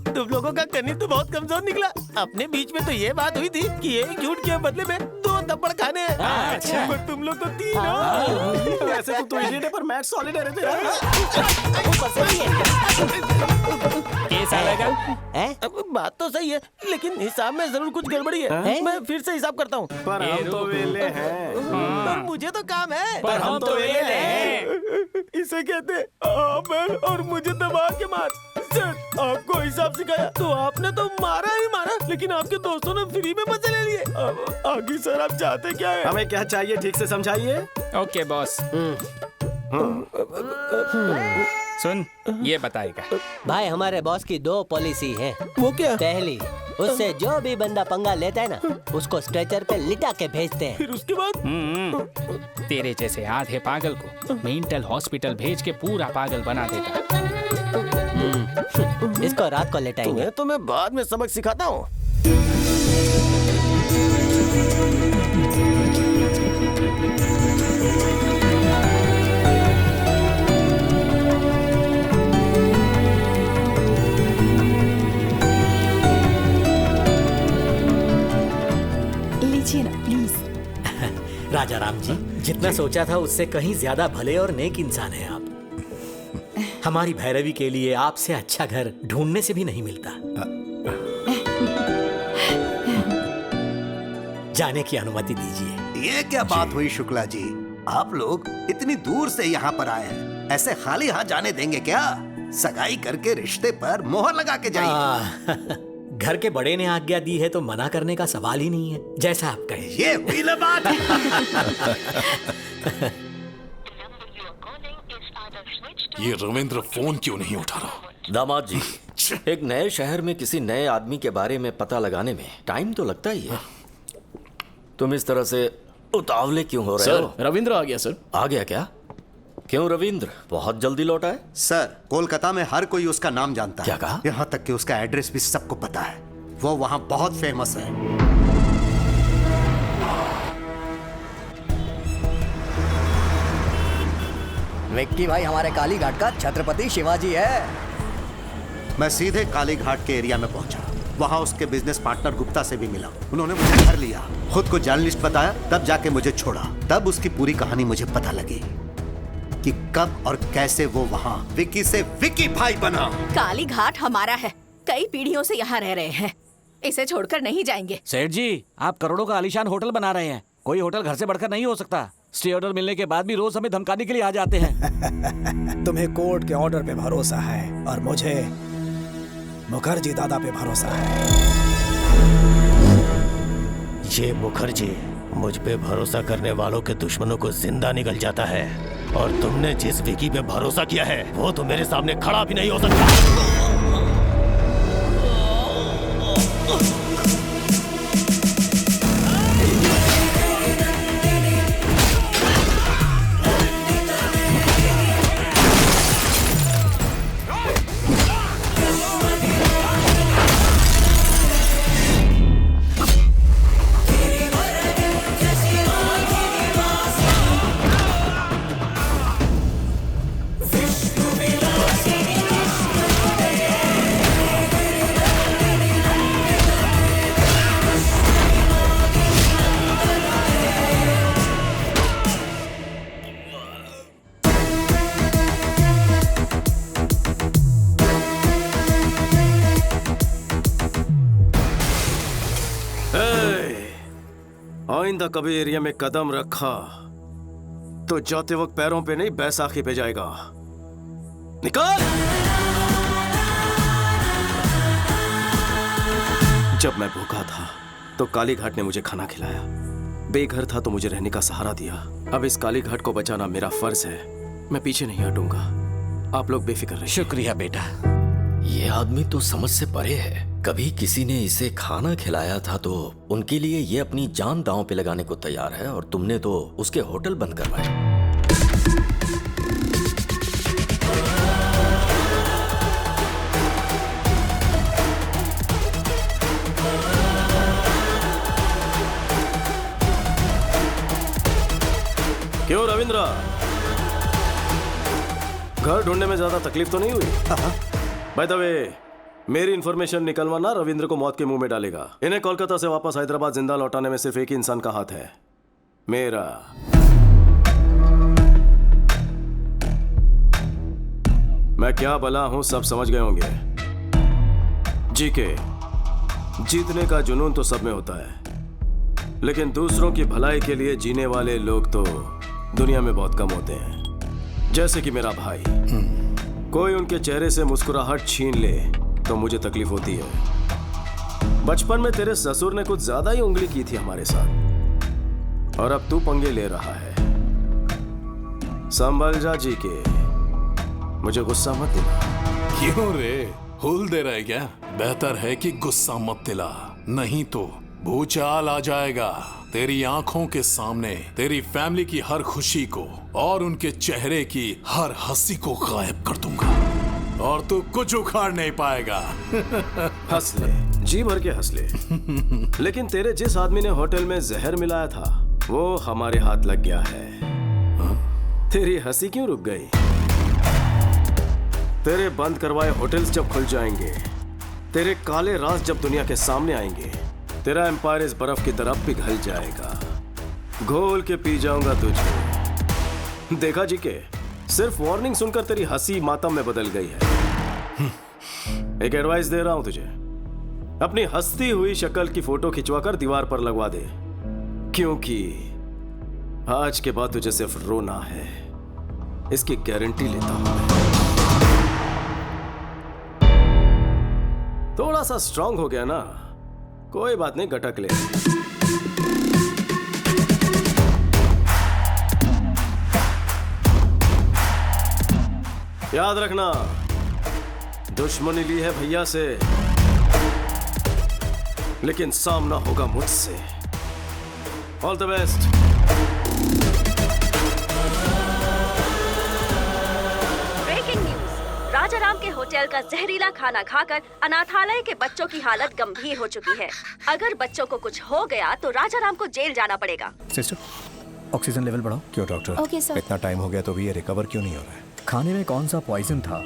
तुम लोगों का गणित तो बहुत कमजोर निकला। अपने बीच में तो ये बात हुई थी कि एक झूठ के बदले में 2 थप्पड़ खाने हैं। अच्छा। पर तुम लोग तो 3 हो। ऐसे तो इडियट है, पर मैथ्स सॉलिड है रे तेरा। कैसा लगा? बात तो सही है, लेकिन हिसाब में जरूर कुछ गड़बड़ी है। मैं फिर से हिसाब करता हूँ। पर हम तो वेले हैं। पर मुझे तो काम है। पर हम तो वेले हैं। इसे कहते हैं आमर और मुझे दबा के मार। सर, आपको हिसाब सिखाया तो आपने तो मारा ही मारा, लेकिन आपके दोस्तों ने फ्री में मजे ले लिए। आगे सर आप चाहते क्या है? हमें क्या चाहिए ठीक से समझाइए। Okay boss. सुन, ये बताएगा। भाई हमारे बॉस की 2 पॉलिसी है। वो क्या? पहली, उससे जो भी बंदा पंगा लेता है ना, उसको स्ट्रेचर पे लिटा के भेजते हैं। फिर उसके बाद तेरे जैसे आधे पागल को मेंटल हॉस्पिटल भेज के पूरा पागल बना देता। इसको रात को लेटाएंगे। तो मैं बाद में सबक सिखाता हूँ। लीजिए ना प्लीज। राजा राम जी, जितना सोचा था उससे कहीं ज्यादा भले और नेक इंसान है आप। हमारी भैरवी के लिए आपसे अच्छा घर ढूंढने से भी नहीं मिलता। जाने की अनुमति दीजिए। ये क्या बात हुई शुक्ला जी? आप लोग इतनी दूर से यहाँ पर आए हैं, ऐसे खाली हाथ जाने देंगे क्या? सगाई करके रिश्ते पर मोहर लगा के जाइए। घर के बड़े ने आज्ञा दी है तो मना करने का सवाल ही नहीं है, जैसा आप कहें। ये हुई ना बात। ये रविंद्र फोन क्यों नहीं उठा रहा? दामाद जी, एक नए शहर में किसी नए आदमी के बारे में पता लगाने में टाइम तो लगता ही है। तुम इस तरह से उतावले क्यों हो रहे हो? सर, रविंद्र आ गया सर। आ गया क्या? क्यों रविंद्र बहुत जल्दी लौटा है? सर, कोलकाता में हर कोई उसका नाम जानता है। क्या कहा? यहाँ तक कि उसका एड्रेस भी सबको पता है। वो वहाँ बहुत फेमस है। विक्की भाई हमारे काली घाट का छत्रपति शिवाजी है। मैं सीधे काली घाट के एरिया में पहुंचा। वहाँ उसके बिजनेस पार्टनर गुप्ता से भी मिला। उन्होंने मुझे घर लिया, खुद को जर्नलिस्ट बताया, तब जाके मुझे छोड़ा। तब उसकी पूरी कहानी मुझे पता लगी कि कब और कैसे वो वहाँ विक्की से विक्की भाई बना। काली घाट हमारा है, कई पीढ़ियों से यहाँ रह रहे हैं, इसे छोड़कर नहीं जाएंगे। सेठ जी, आप करोड़ों का आलीशान होटल बना रहे हैं, कोई होटल घर से बढ़कर नहीं हो सकता। स्टे ऑर्डर मिलने के बाद भी रोज हमें धमकाने के लिए आ जाते हैं। तुम्हें कोर्ट के ऑर्डर पे भरोसा है और मुझे मुखर्जी दादा पे भरोसा है। ये मुखर्जी मुझ पे भरोसा करने वालों के दुश्मनों को जिंदा निकल जाता है, और तुमने जिस विकी पे भरोसा किया है वो तो मेरे सामने खड़ा भी नहीं हो सकता। आइंदा कभी एरिया में कदम रखा तो जाते वक्त पैरों पे नहीं बैसाखी पे जाएगा। निकाल। जब मैं भूखा था तो काली घाट ने मुझे खाना खिलाया, बेघर था तो मुझे रहने का सहारा दिया। अब इस काली घाट को बचाना मेरा फर्ज है, मैं पीछे नहीं हटूंगा। आप लोग बेफिक्र रहिए। शुक्रिया बेटा। ये आदमी तो समझ से परे है। कभी किसी ने इसे खाना खिलाया था तो उनके लिए ये अपनी जान दांव पे लगाने को तैयार है, और तुमने तो उसके होटल बंद करवाए। क्यों रविंद्र, घर ढूंढने में ज्यादा तकलीफ तो नहीं हुई? बाय द वे, मेरी इंफॉर्मेशन निकलवाना रविंद्र को मौत के मुंह में डालेगा। इन्हें कोलकाता से वापस हैदराबाद जिंदा लौटाने में सिर्फ एक ही इंसान का हाथ है, मेरा। मैं क्या भला हूं सब समझ गए होंगे। जीके, जीतने का जुनून तो सब में होता है, लेकिन दूसरों की भलाई के लिए जीने वाले लोग तो दुनिया में बहुत कम होते हैं। जैसे कि मेरा भाई, कोई उनके चेहरे से मुस्कुराहट छीन ले तो मुझे तकलीफ होती है। बचपन में तेरे ससुर ने कुछ ज्यादा ही उंगली की थी हमारे साथ, और अब तू पंगे ले रहा है। संभल जा जी के, मुझे गुस्सा मत दिला। क्यों रे, हुल दे रहा है क्या? बेहतर है कि गुस्सा मत दिला, नहीं तो भूचाल आ जाएगा। तेरी आंखों के सामने तेरी फैमिली की हर खुशी को और उनके चेहरे की हर हंसी को गायब कर दूंगा, और तू कुछ उखाड़ नहीं पाएगा। हंस ले, जी भर के हंस ले। लेकिन तेरे जिस आदमी ने होटल में जहर मिलाया था वो हमारे हाथ लग गया है। तेरी हंसी क्यों रुक गई? तेरे बंद करवाए होटल्स जब खुल जाएंगे, तेरे काले राज जब दुनिया के सामने आएंगे, तेरा एम्पायर इस बर्फ की तरफ पिघल जाएगा। घोल के पी जाऊंगा तुझे। देखा जी के, सिर्फ वार्निंग सुनकर तेरी हंसी मातम में बदल गई है। एक एडवाइस दे रहा हूं तुझे, अपनी हंसती हुई शक्ल की फोटो खिंचवाकर दीवार पर लगवा दे, क्योंकि आज के बाद तुझे सिर्फ रोना है, इसकी गारंटी लेता हूं। थोड़ा सा स्ट्रांग हो गया ना, कोई बात नहीं, गटक ले। याद रखना, दुश्मनी ली है भैया से, लेकिन सामना होगा मुझसे। All the best. Breaking news, Rajaram के होटल का जहरीला खाना खाकर अनाथालय के बच्चों की हालत गंभीर हो चुकी है। अगर बच्चों को कुछ हो गया तो राजाराम को जेल जाना पड़ेगा। सिस्टर, ऑक्सीजन लेवल बढ़ाओ। क्यों डॉक्टर? Okay sir. इतना टाइम हो गया तो भी ये रिकवर क्यों नहीं हो रहा है? खाने में कौन सा पॉइजन था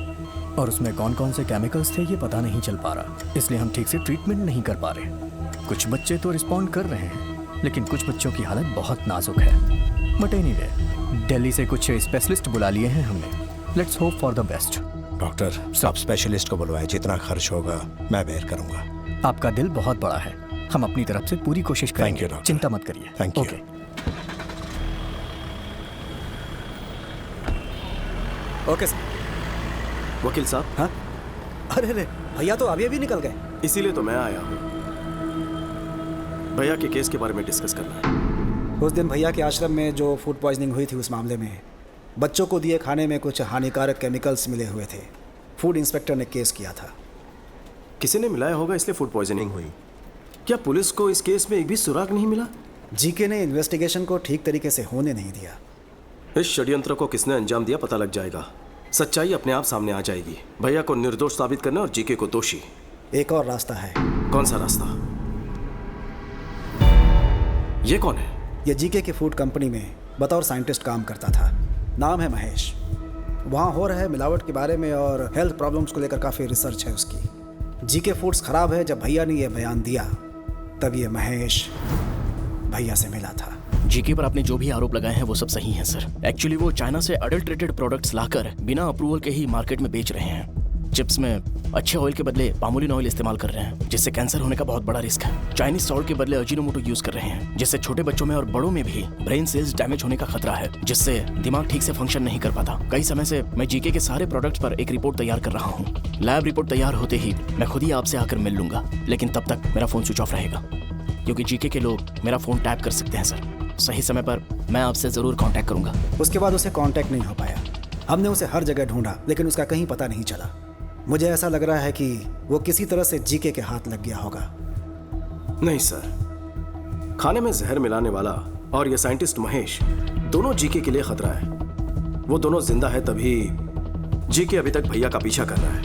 और उसमें कौन कौन से केमिकल्स थे ये पता नहीं चल पा रहा, इसलिए हम ठीक से ट्रीटमेंट नहीं कर पा रहे। कुछ बच्चे तो रिस्पॉन्ड कर रहे हैं, लेकिन कुछ बच्चों की हालत बहुत नाजुक है। बट एनीवे, दिल्ली से कुछ स्पेशलिस्ट बुला लिए हैं हमने। Let's hope for the best. Doctor, सब स्पेशलिस्ट को बुलवाए, जितना खर्च होगा मैं बेयर करूंगा। आपका दिल बहुत बड़ा है, हम अपनी तरफ से पूरी कोशिश करेंगे। Thank you doctor. चिंता मत करिए। Thank you. Okay sir. वकील साहब। हाँ? अरे अरे, भैया तो अभी अभी निकल गए। इसीलिए तो मैं आया हूँ, भैया के केस के बारे में डिस्कस करना है। उस दिन भैया के आश्रम में जो फूड पॉइजनिंग हुई थी, उस मामले में बच्चों को दिए खाने में कुछ हानिकारक केमिकल्स मिले हुए थे। फूड इंस्पेक्टर ने केस किया था। किसी ने मिलाया होगा, इसलिए फूड पॉइजनिंग हुई। क्या पुलिस को इस केस में एक भी सुराग नहीं मिला? जीके ने इन्वेस्टिगेशन को ठीक तरीके से होने नहीं दिया। इस षड्यंत्र को किसने अंजाम दिया पता लग जाएगा, सच्चाई अपने आप सामने आ जाएगी। भैया को निर्दोष साबित करना और जीके को दोषी। एक और रास्ता है। कौन सा रास्ता? ये कौन है? ये जीके की फूड कंपनी में बतौर साइंटिस्ट काम करता था। नाम है महेश। वहाँ हो रहे मिलावट के बारे में और हेल्थ प्रॉब्लम्स को लेकर काफ़ी रिसर्च है उसकी। जीके फूड्स खराब है। जब भैया ने यह बयान दिया तब ये महेश भैया से मिला था। जीके पर आपने जो भी आरोप लगाए हैं वो सब सही हैं सर। एक्चुअली वो चाइना से अडल्ट्रेटेड प्रोडक्ट्स लाकर बिना अप्रूवल के ही मार्केट में बेच रहे हैं। चिप्स में अच्छे ऑयल के बदले पामोलिन ऑयल इस्तेमाल कर रहे हैं, जिससे कैंसर होने का बहुत बड़ा रिस्क है। चाइनीज सॉल्ट के बदले अजीनोमोटो यूज कर रहे हैं, जिससे छोटे बच्चों में और बड़ों में भी ब्रेन सेल्स डैमेज होने का खतरा है, जिससे दिमाग ठीक से फंक्शन नहीं कर पाता। कई समय से मैं जीके के सारे प्रोडक्ट्स पर एक रिपोर्ट तैयार कर रहा हूँ। लैब रिपोर्ट तैयार होते ही मैं खुद ही आपसे आकर मिल लूंगा, लेकिन तब तक मेरा फोन स्विच ऑफ रहेगा, क्योंकि जीके के लोग मेरा फोन टैप कर सकते हैं सर। सही समय पर मैं आपसे जरूर कांटेक्ट करूंगा। उसके बाद उसे कांटेक्ट नहीं हो पाया। हमने उसे हर जगह ढूंढा, लेकिन उसका कहीं पता नहीं चला। मुझे ऐसा लग रहा है कि वो किसी तरह से जीके के हाथ लग गया होगा। नहीं सर, खाने में जहर मिलाने वाला और ये साइंटिस्ट महेश दोनों जीके के लिए खतरा है। वो दोनों जिंदा है तभी जीके अभी तक भैया का पीछा कर रहा है।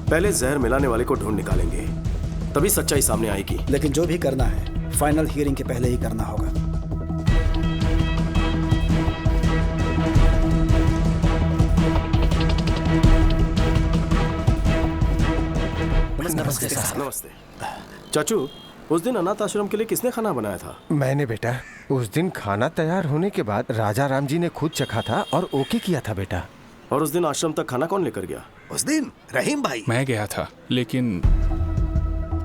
पहले जहर मिलाने वाले को ढूंढ निकालेंगे, तभी सच्चाई सामने आएगी। लेकिन जो भी करना है फाइनल हियरिंग के पहले ही करना होगा। नमस्ते सर। नमस्ते चाचू, उस दिन अनाथ आश्रम के लिए किसने खाना बनाया था? मैंने बेटा। उस दिन खाना तैयार होने के बाद राजा राम जी ने खुद चखा था और ओके किया था बेटा। और उस दिन आश्रम तक खाना कौन लेकर गया? उस दिन रहीम भाई। मैं गया था, लेकिन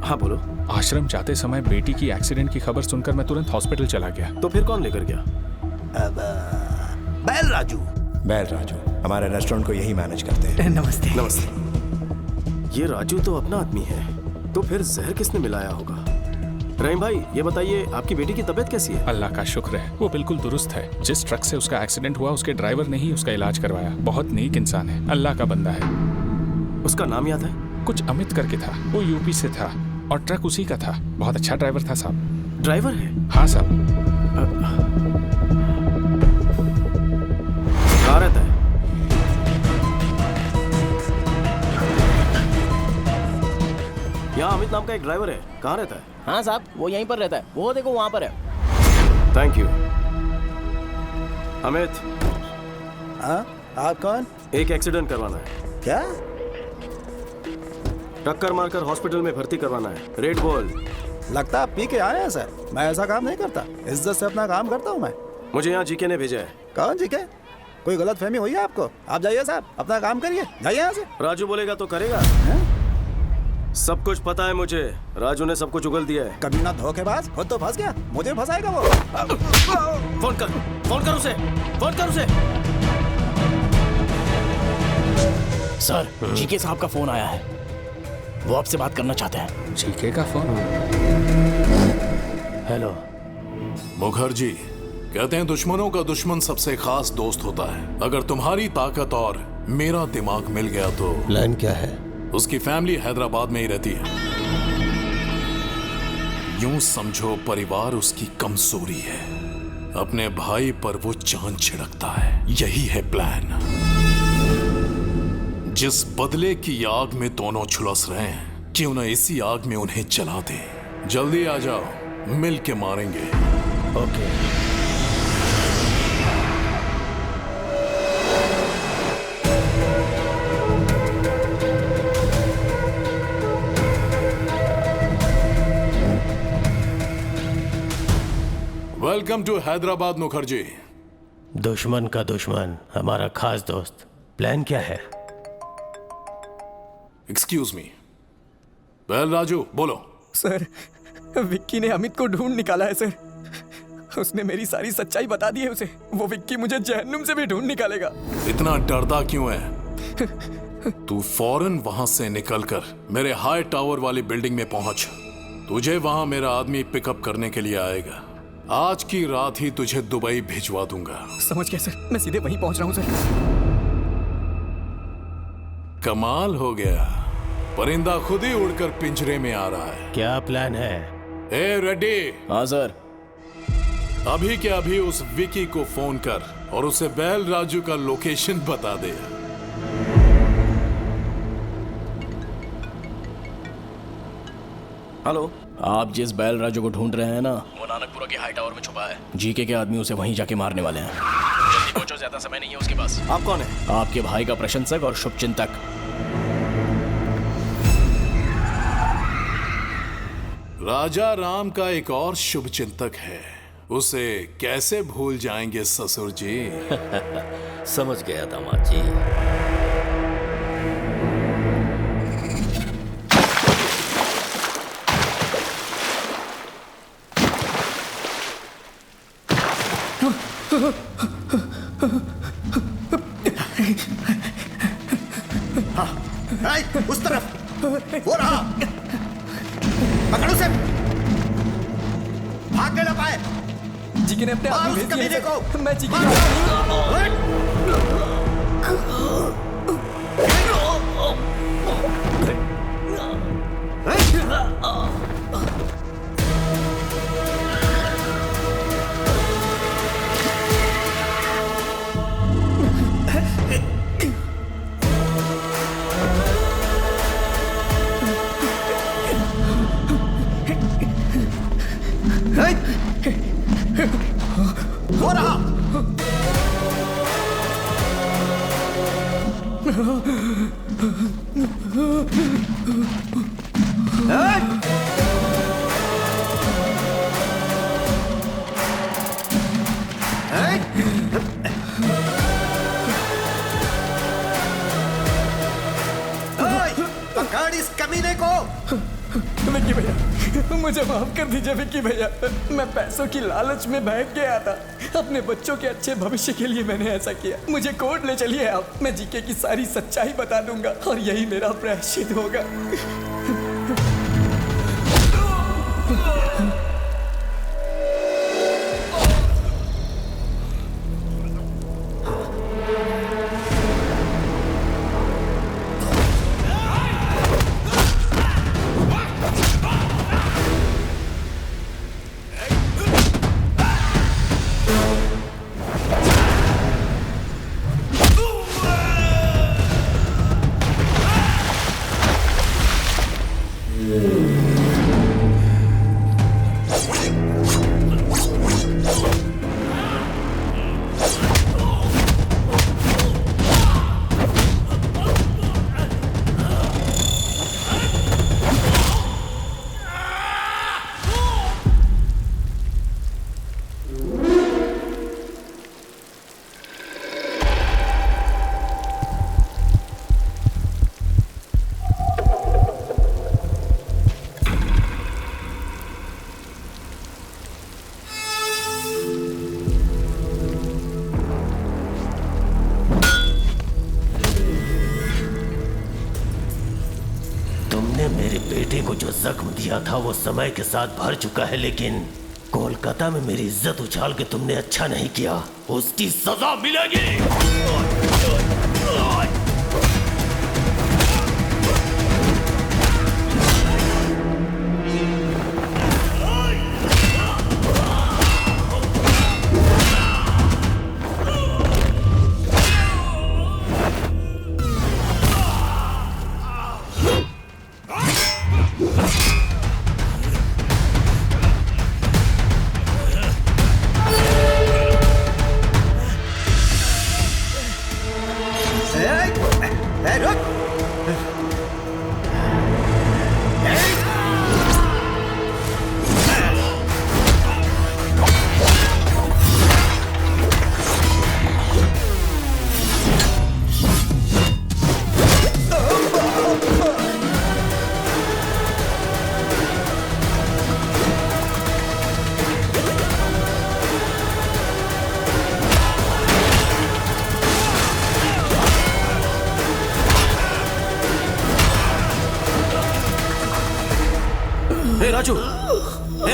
हाँ बोलो। आश्रम जाते समय बेटी की एक्सीडेंट की खबर सुनकर मैं तुरंत हॉस्पिटल चला गया। तो फिर कौन लेकर गया? बैल राजू। बैल राजू हमारे रेस्टोरेंट को यही मैनेज करते हैं। नमस्ते। नमस्ते। ये राजू तो अपना आदमी है, तो फिर जहर किसने मिलाया होगा? रहीम भाई, ये बताइए आपकी बेटी की तबीयत कैसी है? अल्लाह का शुक्र है, वो बिल्कुल दुरुस्त है। जिस ट्रक से उसका एक्सीडेंट हुआ उसके ड्राइवर ने ही उसका इलाज करवाया। बहुत नेक इंसान है, अल्लाह का बंदा है। उसका नाम याद है? कुछ अमित करके था। वो यूपी से था और ट्रक उसी का था। बहुत अच्छा ड्राइवर था साहब। ड्राइवर है? हाँ साहब। कहाँ रहता है? यहाँ अमित नाम का एक ड्राइवर है, कहाँ रहता है? हाँ साहब, वो यहीं पर रहता है। वो देखो वहाँ पर है। Thank you. अमित। हाँ, आप कौन? एक एक्सीडेंट करवाना है। क्या? टक्कर मारकर हॉस्पिटल में भर्ती करवाना है। रेड बोल। लगता आप पी के आए हैं सर। मैं ऐसा काम नहीं करता, इज्जत से अपना काम करता हूँ मैं। मुझे यहाँ जीके ने भेजा है। कौन जीके? कोई गलत फहमी हुई है आपको? आप जाइए साहब, अपना काम करिए, जाइए यहाँ से। राजू बोलेगा तो करेगा। सब कुछ पता है मुझे। राजू ने सब कुछ उगल दिया है। कभी ना धोखेबाज, खुद तो फंस गया, मुझे फंसाएगा वो। फोन कर उसे, फोन कर उसे। सर, जीके साहब का फोन आया है। वो आपसे बात करना चाहते हैं। जीके का फोन? हेलो। मुखर्जी, कहते हैं दुश्मनों का दुश्मन सबसे खास दोस्त होता है। अगर तुम्हारी ताकत और मेरा दिमाग मिल गया तो प्लान क्या है? उसकी फैमिली हैदराबाद में ही रहती है। यूं समझो परिवार उसकी कमजोरी है। अपने भाई पर वो जान छिड़कता है। यही है प्लान। जिस बदले की आग में दोनों झुलस रहे हैं, क्यों न इसी आग में उन्हें जला दे। जल्दी आ जाओ, मिल के मारेंगे। Okay. Welcome to Hyderabad Mukherjee. दुश्मन का दुश्मन हमारा खास दोस्त। प्लान क्या है? Excuse me. वेल राजू, बोलो। सर, विक्की ने अमित को ढूंढ निकाला है सर। उसने मेरी सारी सच्चाई बता दी है उसे। वो विक्की मुझे जहन्नुम से भी ढूंढ निकालेगा। इतना डरता क्यों है? तू फौरन वहां से निकलकर मेरे हाई टावर वाली बिल्डिंग में पहुंच। तुझे वहां मेरा आदमी पिकअप करने के लिए आएगा। आज की रात ही तुझे दुबई भिजवा दूंगा। समझ गया सर, मैं सीधे वहीं पहुंच रहा हूं सर। कमाल हो गया, परिंदा खुद ही उड़कर पिंजरे में आ रहा है। क्या प्लान है? ए रेड्डी। हाँ सर। अभी के अभी उस विकी को फोन कर और उसे बैल राजू का लोकेशन बता दे। हेलो। आप जिस बैल राजू को ढूंढ रहे हैं ना, वो नानकपुरा के हाई टावर में छुपा है। जीके के आदमी उसे वहीं जाके मारने वाले हैं। जल्दी पहुंचो, ज्यादा समय नहीं है उसके पास। आप कौन है? आपके भाई का प्रशंसक और शुभचिंतक। राजा राम का एक और शुभचिंतक है, उसे कैसे भूल जाएंगे ससुर जी। समझ गया दामाद जी। हाँ, उस तरफ वो रहा, पकड़ो उसे, भाग ना पाए। जीके ने अपने मार आदमी उस भेज दिए कमीने को। हैं। मैं जीके वो रहा। पकड़ इस कमीने को। विक्की भैया, मुझे माफ कर दीजिए विक्की भैया। मैं पैसों की लालच में बहक गया था। अपने बच्चों के अच्छे भविष्य के लिए मैंने ऐसा किया। मुझे कोर्ट ले चलिए आप, मैं जीके की सारी सच्चाई बता दूंगा और यही मेरा प्रायश्चित होगा। मेरे बेटे को जो जख्म दिया था वो समय के साथ भर चुका है, लेकिन कोलकाता में मेरी इज्जत उछाल के तुमने अच्छा नहीं किया, उसकी सजा मिलेगी।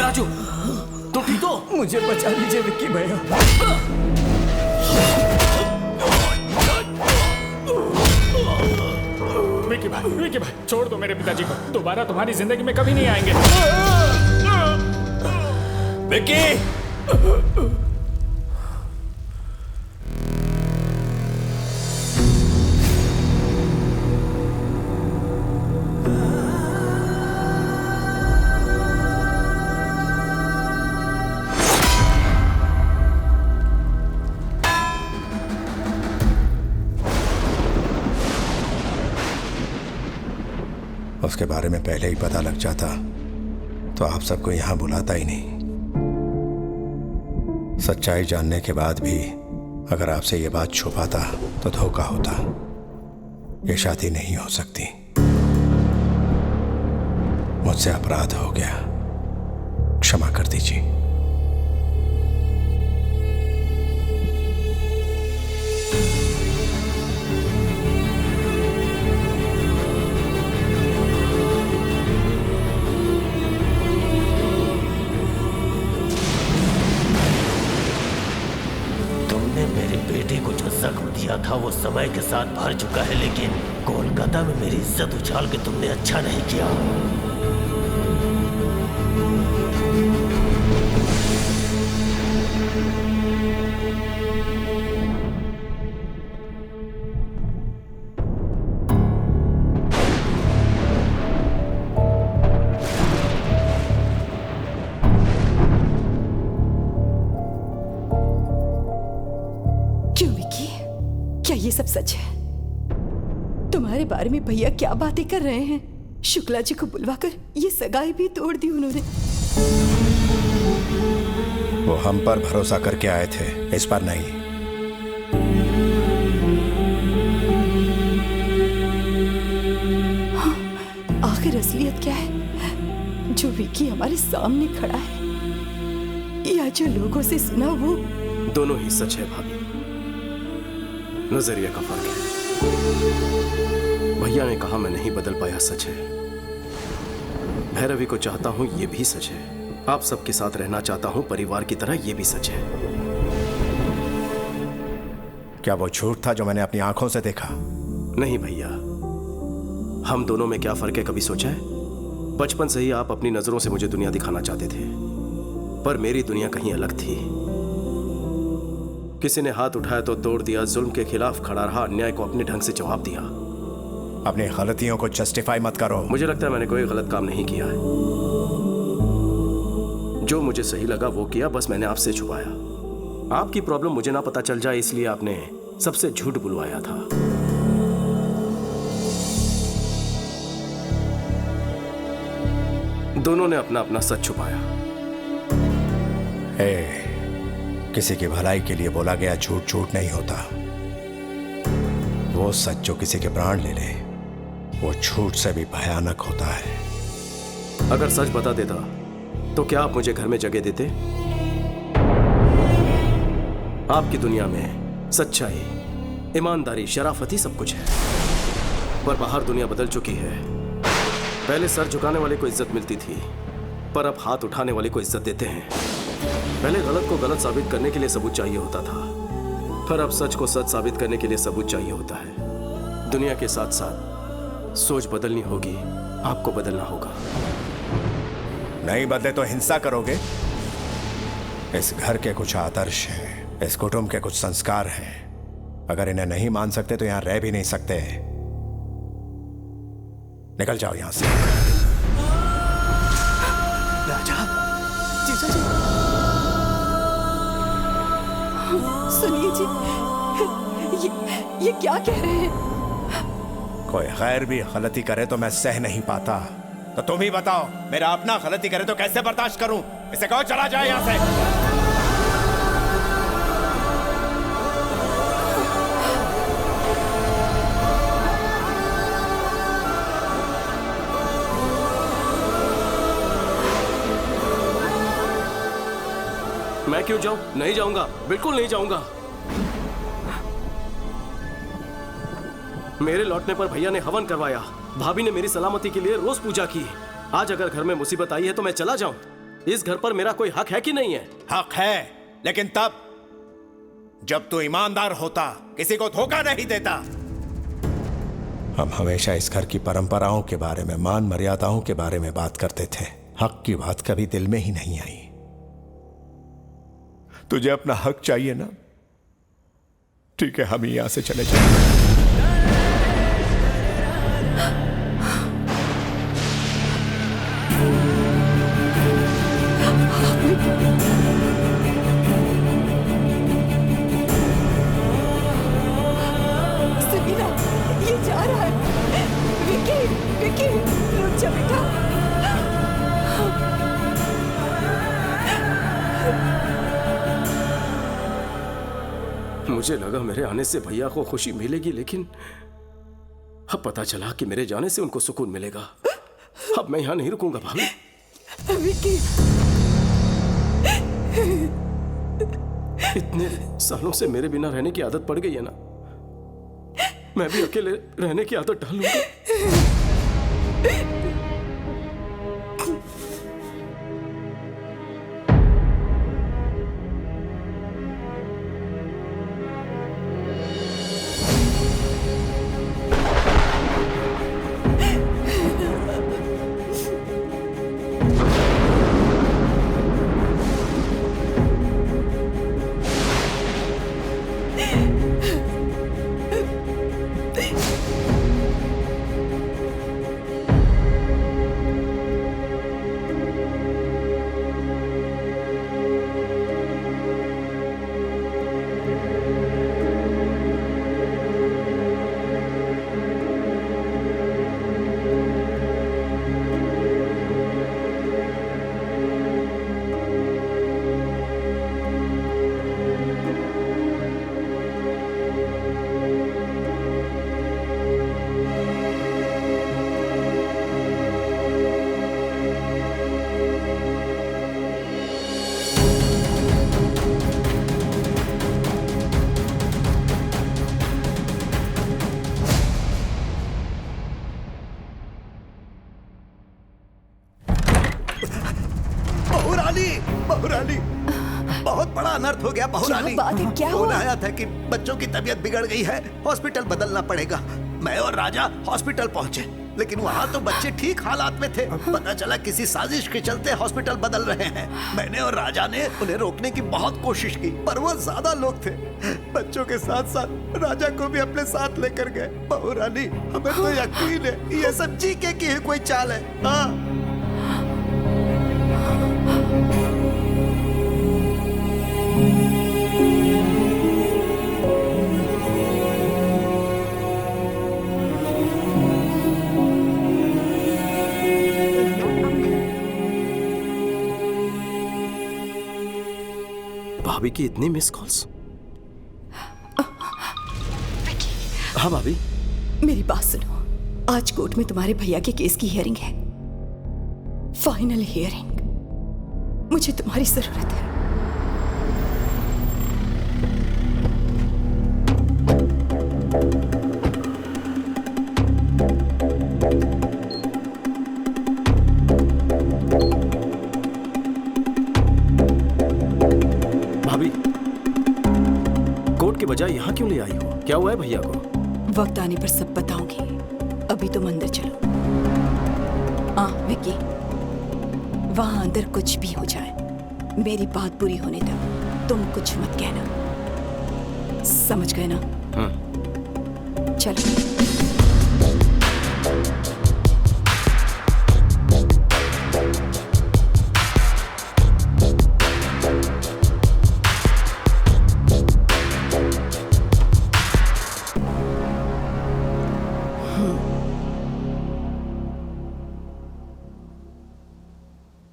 राजू, तुम ठीक हो? मुझे बचा लीजिए विक्की भैया। विक्की भाई, छोड़ दो मेरे पिताजी को। दोबारा तुम्हारी जिंदगी में कभी नहीं आएंगे। विक्की! उसके बारे में पहले ही पता लग जाता तो आप सबको यहां बुलाता ही नहीं। सच्चाई जानने के बाद भी अगर आपसे ये बात छुपाता तो धोखा होता। ये शादी नहीं हो सकती। मुझसे अपराध हो गया, क्षमा कर दीजिए। मेरे बेटे को जो जख्म दिया था वो समय के साथ भर चुका है, लेकिन कोलकाता में मेरी इज्जत उछाल के तुमने अच्छा नहीं किया। ये सब सच है? तुम्हारे बारे में भैया क्या बातें कर रहे हैं? शुक्ला जी को बुलवाकर ये सगाई भी तोड़ दी उन्होंने। वो हम पर भरोसा करके आए थे, इस पर नहीं। हाँ, आखिर असलियत क्या है? जो विकी हमारे सामने खड़ा है या जो लोगों से सुना वो? दोनों ही सच है भाभी, नजरिया का फर्क है। भैया ने कहा मैं नहीं बदल पाया, सच है। भैरवी को चाहता हूं, ये भी सच है। आप सबके साथ रहना चाहता हूं परिवार की तरह, ये भी सच है। क्या वो झूठ था जो मैंने अपनी आंखों से देखा? नहीं भैया, हम दोनों में क्या फर्क है कभी सोचा है? बचपन से ही आप अपनी नजरों से मुझे दुनिया दिखाना चाहते थे, पर मेरी दुनिया कहीं अलग थी। किसी ने हाथ उठाया तो तोड़ दिया, जुल्म के खिलाफ खड़ा रहा, अन्याय को अपने ढंग से जवाब दिया। अपनी गलतियों को जस्टिफाई मत करो। मुझे लगता है मैंने कोई गलत काम नहीं किया है। जो मुझे सही लगा वो किया, बस मैंने आपसे छुपाया। आपकी प्रॉब्लम मुझे ना पता चल जाए, इसलिए आपने सबसे झूठ बुलवाया था। दोनों ने अपना अपना सच छुपाया। किसी की भलाई के लिए बोला गया झूठ झूठ नहीं होता। वो सच जो किसी के प्राण ले ले, वो झूठ से भी भयानक होता है। अगर सच बता देता तो क्या आप मुझे घर में जगह देते? आपकी दुनिया में सच्चाई, ईमानदारी, शराफत ही सब कुछ है, पर बाहर दुनिया बदल चुकी है। पहले सर झुकाने वाले को इज्जत मिलती थी, पर अब हाथ उठाने वाले को इज्जत देते हैं। पहले गलत को गलत साबित करने के लिए सबूत चाहिए होता था, पर अब सच को सच साबित करने के लिए सबूत चाहिए होता है। दुनिया के साथ साथ सोच बदलनी होगी, आपको बदलना होगा। नहीं बदले तो हिंसा करोगे? इस घर के कुछ आदर्श हैं, इस कुटुंब के कुछ संस्कार हैं। अगर इन्हें नहीं मान सकते तो यहां रह भी नहीं सकते। निकल जाओ यहां से। राजा, जीजा जी, सुनिए जी, ये क्या कह रहे हैं? कोई गैर भी गलती करे तो मैं सह नहीं पाता, तो तुम ही बताओ, मेरा अपना गलती करे तो कैसे बर्दाश्त करूं? इसे कहो चला जाए यहां से। मैं क्यों जाऊं? नहीं जाऊंगा, बिल्कुल नहीं जाऊंगा। मेरे लौटने पर भैया ने हवन करवाया, भाभी ने मेरी सलामती के लिए रोज पूजा की। आज अगर घर में मुसीबत आई है तो मैं चला जाऊं? इस घर पर मेरा कोई हक है कि नहीं है? हक है, लेकिन तब जब तू ईमानदार होता, किसी को धोखा नहीं देता। हम हमेशा इस घर की परंपराओं के बारे में, मान मर्यादाओं के बारे में बात करते थे। हक की बात कभी दिल में ही नहीं आई। तुझे अपना हक चाहिए ना? ठीक है, हम यहां से चले जाएंगे। समीरा, ये जा रहा है। विकी, विकी, रुक जा बेटा। मुझे लगा मेरे आने से भैया को खुशी मिलेगी, लेकिन अब पता चला कि मेरे जाने से उनको सुकून मिलेगा। अब मैं यहाँ नहीं रुकूंगा भाभी। विकी, इतने सालों से मेरे बिना रहने की आदत पड़ गई है ना, मैं भी अकेले रहने की आदत डालूंगा। बड़ा अनर्थ हो गया बहुरानी। क्या बात है, क्या फोन हुआ? आया था कि बच्चों की तबीयत बिगड़ गई है, हॉस्पिटल बदलना पड़ेगा। मैं और राजा हॉस्पिटल पहुंचे, लेकिन वहाँ तो बच्चे ठीक हालात में थे। पता चला किसी साजिश के चलते हॉस्पिटल बदल रहे हैं। मैंने और राजा ने उन्हें रोकने की बहुत कोशिश की, पर वो ज्यादा लोग थे। बच्चों के साथ साथ राजा को भी अपने साथ लेकर गए। बहुरानी, हमें तो यकीन है ये सब जीके की ही कोई चाल है। हाँ। भाभी की इतनी मिस कॉल्स। हाँ भाभी। मेरी बात सुनो, आज कोर्ट में तुम्हारे भैया के केस की हियरिंग है, फाइनल हियरिंग। मुझे तुम्हारी जरूरत है। कोर्ट के बजाय यहाँ क्यों ले आई हो? क्या हुआ है भैया को? वक्त आने पर सब बताऊंगी, अभी तुम अंदर चलो। विक्की, वहां अंदर कुछ भी हो जाए, मेरी बात पूरी होने तक तुम कुछ मत कहना, समझ गए ना? चलो।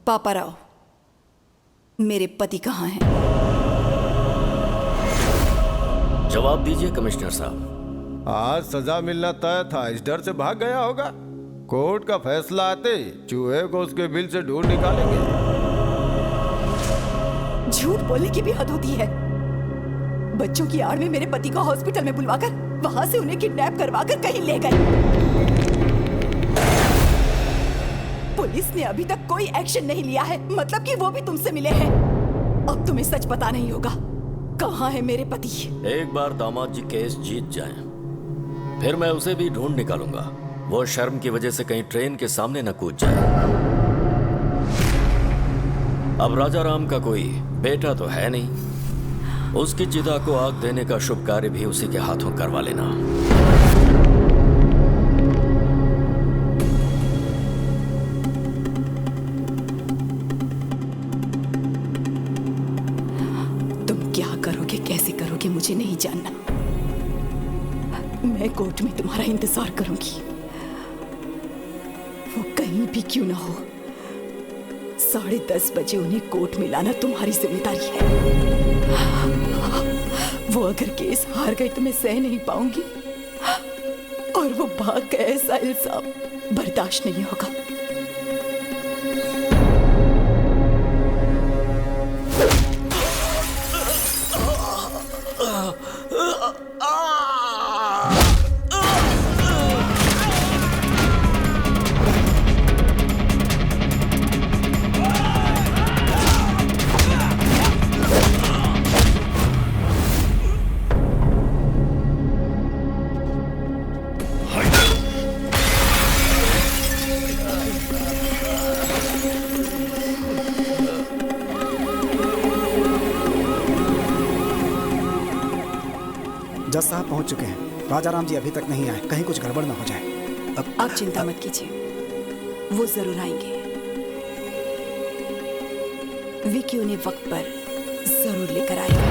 पापा राव, मेरे पति कहाँ हैं? जवाब दीजिए कमिश्नर साहब। आज सजा मिलना तय था, इस डर से भाग गया होगा। कोर्ट का फैसला आते ही चूहे को उसके बिल से ढूंढ निकालेंगे। झूठ बोलने की भी हद होती है। बच्चों की आड़ में मेरे पति को हॉस्पिटल में बुलवाकर वहां से उन्हें किडनैप करवाकर कहीं ले गए। पुलिस ने अभी तक कोई एक्शन नहीं लिया है, मतलब कि वो भी तुमसे मिले हैं। अब तुम्हें सच पता नहीं होगा, कहाँ है मेरे पति? एक बार दामाद जी केस जीत जाएं, फिर मैं उसे भी ढूंढ निकालूंगा। वो शर्म की वजह से कहीं ट्रेन के सामने न कूद जाए। अब राजा राम का कोई बेटा तो है नहीं, उसकी चिता को आग देने का शुभ कार्य भी उसी के हाथों करवा लेना। कैसे करोगे मुझे नहीं जानना। मैं कोर्ट में तुम्हारा इंतजार करूंगी, वो कहीं भी क्यों ना हो। 10:30 बजे उन्हें कोर्ट में लाना तुम्हारी जिम्मेदारी है। वो अगर केस हार गए तो मैं सह नहीं पाऊंगी, और वो भाग गए ऐसा इल्जाम बर्दाश्त नहीं होगा। जज साहब पहुंच चुके हैं। राजा राम जी अभी तक नहीं आए, कहीं कुछ गड़बड़ ना हो जाए। आप चिंता मत कीजिए, वो जरूर आएंगे। विकी उन्हें वक्त पर जरूर लेकर आएगा।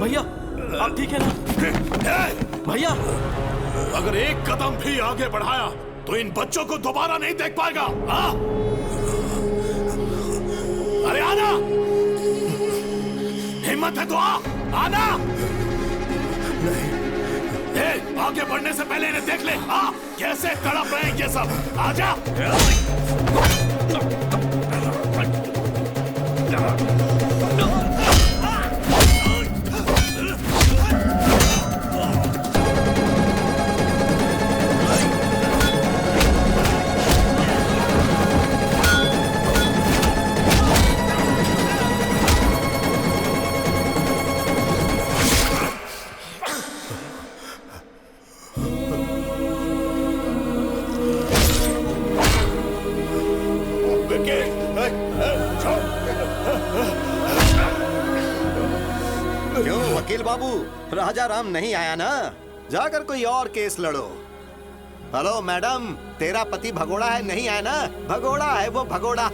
भैया आप ठीक है ना? भैया, अगर एक कदम भी आगे बढ़ाया तो इन बच्चों को दोबारा नहीं देख पाएगा। हाँ? अरे आना, हिम्मत है तो आना। आगे बढ़ने से पहले इन्हें देख ले। कैसे तड़प रहे हैं ये सब। आजा। क्यों वकील बाबू, राजा राम नहीं आया ना? जाकर कोई और केस लड़ो। हेलो मैडम, तेरा पति भगोड़ा है, नहीं आया ना? भगोड़ा है वो, भगोड़ा।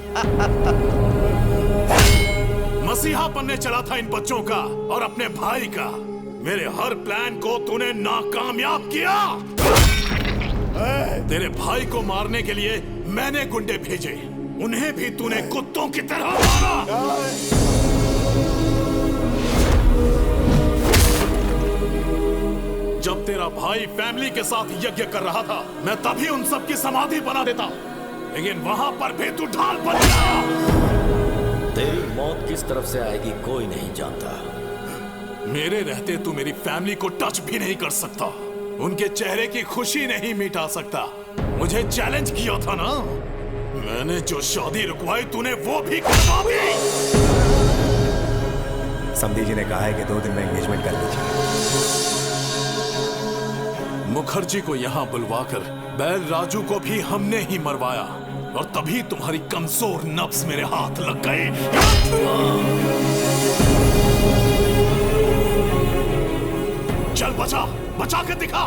मसीहा बनने चला था इन बच्चों का और अपने भाई का। मेरे हर प्लान को तूने नाकामयाब किया। तेरे भाई को मारने के लिए मैंने गुंडे भेजे, उन्हें भी तूने कुत्तों की तरह मारा। जब तेरा भाई फैमिली के साथ यज्ञ कर रहा था, मैं तभी उन सब की समाधि बना देता, लेकिन वहां पर भी तू ढाल बन गया। तेरी मौत किस तरफ से आएगी कोई नहीं जानता। मेरे रहते तू मेरी फैमिली को टच भी नहीं कर सकता, उनके चेहरे की खुशी नहीं मिटा सकता। मुझे चैलेंज किया था ना, मैंने जो शादी रुकवाई तूने वो भी करवा दी। समधी जी ने कहा है कि 2 दिन में एंगेजमेंट कर लीजिए। मुखर्जी को यहाँ बुलवाकर बैल राजू को भी हमने ही मरवाया, और तभी तुम्हारी कमजोर नब्ज मेरे हाथ लग गए। चल बचा, बचा के दिखा।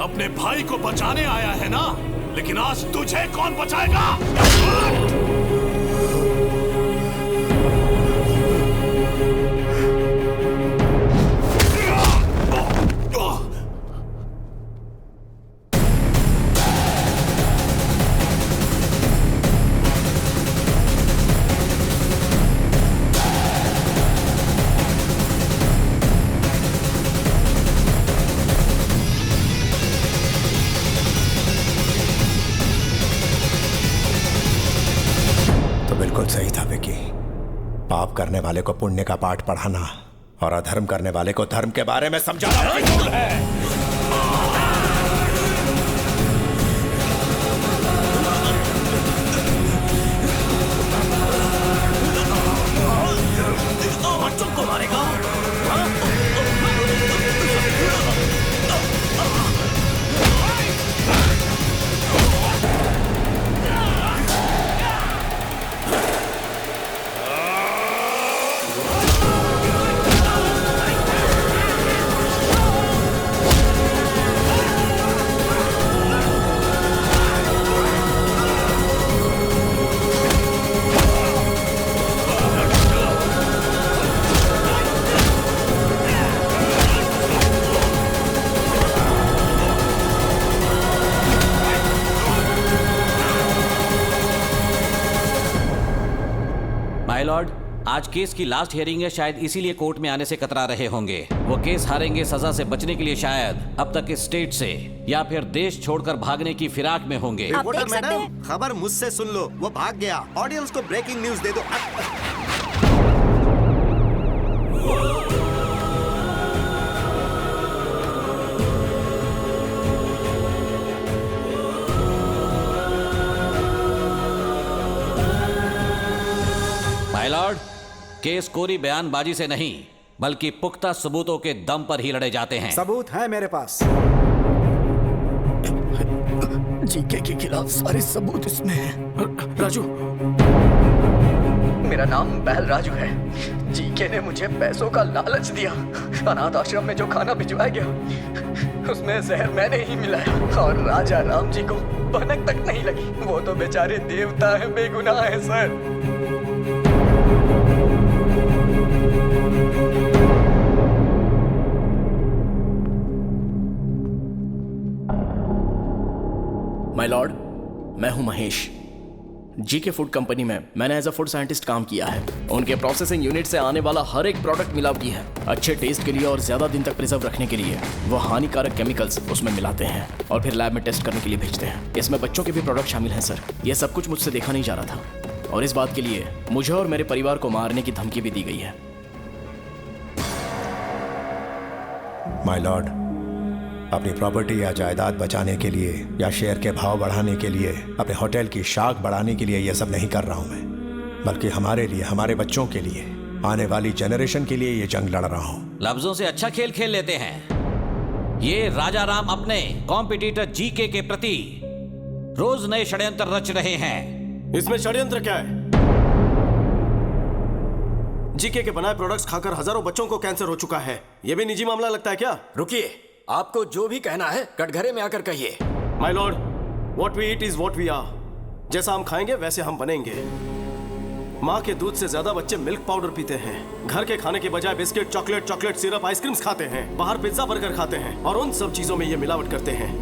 अपने भाई को बचाने आया है ना, लेकिन आज तुझे कौन बचाएगा? सही था विकी। पाप करने वाले को पुण्य का पाठ पढ़ाना और अधर्म करने वाले को धर्म के बारे में समझाना फिजूल है। बच्चों को मारेगा? माय लॉर्ड, आज केस की लास्ट हियरिंग है, शायद इसीलिए कोर्ट में आने से कतरा रहे होंगे। वो केस हारेंगे सजा से बचने के लिए शायद अब तक इस स्टेट से या फिर देश छोड़कर भागने की फिराक में होंगे। रिपोर्टर मैडम, खबर मुझसे सुन लो, वो भाग गया। ऑडियंस को ब्रेकिंग न्यूज दे दो। माय लॉर्ड, केस कोरी बयानबाजी से नहीं बल्कि पुख्ता सबूतों के दम पर ही लड़े जाते हैं। सबूत है मेरे पास। जीके के खिलाफ सारे सबूत इसमें हैं। राजू, मेरा नाम बैल राजू है। जीके ने मुझे पैसों का लालच दिया। अनाथ आश्रम में जो खाना भिजवाया गया उसमें जहर मैंने ही मिलाया, और राजा राम जी को भनक तक नहीं लगी। वो तो बेचारे देवता है, बेगुनाह है सर। माय लॉर्ड, हूँ महेश। जीके फूड कंपनी में मैंने एज अ फूड साइंटिस्ट काम किया है। उनके प्रोसेसिंग यूनिट से आने वाला हर एक प्रोडक्ट मिलावटी है। अच्छे टेस्ट के लिए और ज्यादा दिन तक प्रिजर्व रखने के लिए वो हानिकारक केमिकल्स उसमें मिलाते हैं और फिर लैब में टेस्ट करने के लिए भेजते हैं। इसमें बच्चों के भी प्रोडक्ट शामिल हैं सर। ये सब कुछ मुझसे देखा नहीं जा रहा था और इस बात के लिए मुझे और मेरे परिवार को मारने की धमकी भी दी गई है। माय लॉर्ड, अपनी प्रॉपर्टी या जायदाद बचाने के लिए या शेयर के भाव बढ़ाने के लिए, अपने होटल की शाख बढ़ाने के लिए ये सब नहीं कर रहा हूं मैं, बल्कि हमारे लिए, हमारे बच्चों के लिए, आने वाली जनरेशन के लिए ये जंग लड़ रहा हूं। लफ्जों से अच्छा खेल खेल लेते हैं। ये राजा राम अपने कॉम्पिटिटर जीके के प्रति रोज नए षड्यंत्र रच रहे हैं। इसमें षड्यंत्र क्या है? जीके के बनाए प्रोडक्ट्स खाकर हजारों बच्चों को कैंसर हो चुका है। यह भी निजी मामला लगता है क्या? रुकिए, आपको जो भी कहना है कटघरे में आकर कहिए। My lord, what we eat is what we are. जैसा हम खाएंगे वैसे हम बनेंगे। माँ के दूध से ज्यादा बच्चे मिल्क पाउडर पीते हैं। घर के खाने के बजाय बिस्किट, चॉकलेट सिरप, आइसक्रीम्स खाते हैं। बाहर पिज्जा बर्गर खाते हैं और उन सब चीजों में ये मिलावट करते हैं।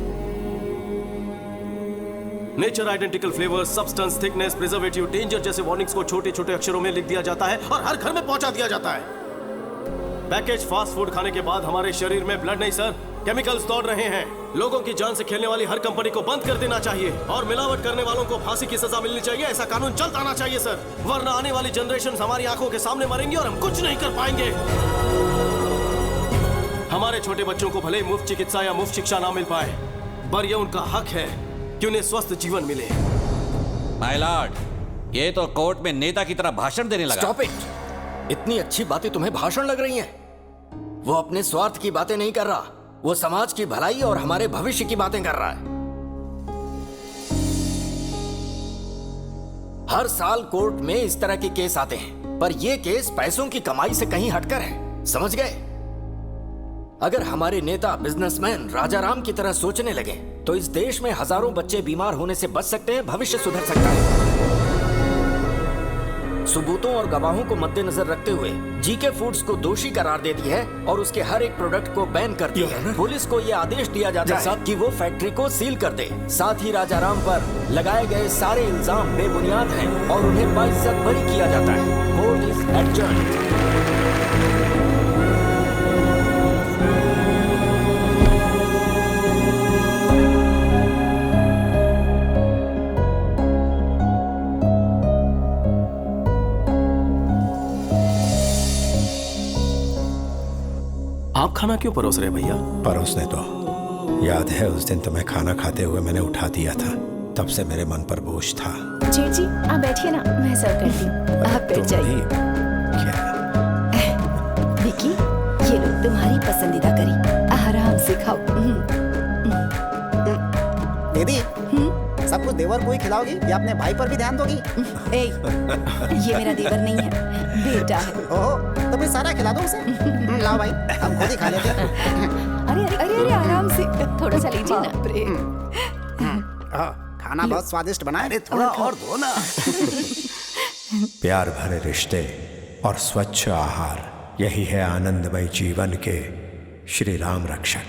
Nature identical flavour, substance, thickness, preservative, danger जैसे वार्निंग्स को छोटे छोटे अक्षरों में लिख दिया जाता है और हर घर में पहुंचा दिया जाता है। पैकेज फास्ट फूड खाने के बाद हमारे शरीर में ब्लड नहीं सर, केमिकल्स दौड़ रहे हैं। लोगों की जान से खेलने वाली हर कंपनी को बंद कर देना चाहिए और मिलावट करने वालों को फांसी की सजा मिलनी चाहिए। ऐसा कानून जल्द आना चाहिए सर, वरना आने वाली जनरेशन हमारी आंखों के सामने मरेंगे और हम कुछ नहीं कर पाएंगे। हमारे छोटे बच्चों को भले मुफ्त चिकित्सा या मुफ्त शिक्षा ना मिल पाए, पर यह उनका हक है कि उन्हें स्वस्थ जीवन मिले। माय लॉर्ड, ये तो कोर्ट में नेता की तरह भाषण देने लगा। Stop it. इतनी अच्छी बातें तुम्हें भाषण लग रही हैं? वो अपने स्वार्थ की बातें नहीं कर रहा, वो समाज की भलाई और हमारे भविष्य की बातें कर रहा है। हर साल कोर्ट में इस तरह के केस आते हैं, पर ये केस पैसों की कमाई से कहीं हटकर है, समझ गए? अगर हमारे नेता बिजनेसमैन राजा राम की तरह सोचने लगे तो इस देश में हजारों बच्चे बीमार होने से बच सकते हैं, भविष्य सुधर सकता है। सबूतों और गवाहों को मद्देनजर रखते हुए जीके फूड्स को दोषी करार देती है और उसके हर एक प्रोडक्ट को बैन करती है। पुलिस को यह आदेश दिया जाता है कि वो फैक्ट्री को सील कर दे। साथ ही राजा राम पर लगाए गए सारे इल्जाम बेबुनियाद हैं और उन्हें बाइज्जत बरी किया जाता है। Court is adjourned. आप खाना क्यों परोस रहे भैया? परोसने तो याद है उस दिन तुम्हें खाना खाते हुए मैंने उठा दिया था, तब से मेरे मन पर बोझ था। जेठ जी आप बैठिए ना, मैं सर्व करती हूँ। आप बैठ जाइए। विकी, ये लो तुम्हारी पसंदीदा करी, आराम से खाओ। दीदी, सब कुछ देवर को ही खिलाओगी या अपने भाई पर भी ध्यान दोगी? ये मेरा देवर नहीं है, बेटा है। ओह, तो फिर सारा खिला दो उसे। लाओ भाई, हम खुद ही खा लेते हैं। अरे अरे अरे अरे आराम से, थोड़ा सा लीजिए ना। खाना बहुत स्वादिष्ट बना है। थोड़ा और दो ना। प्यार भरे रिश्ते और स्वच्छ आहार, यही है आनंदमय जीवन के श्री राम रक्षक।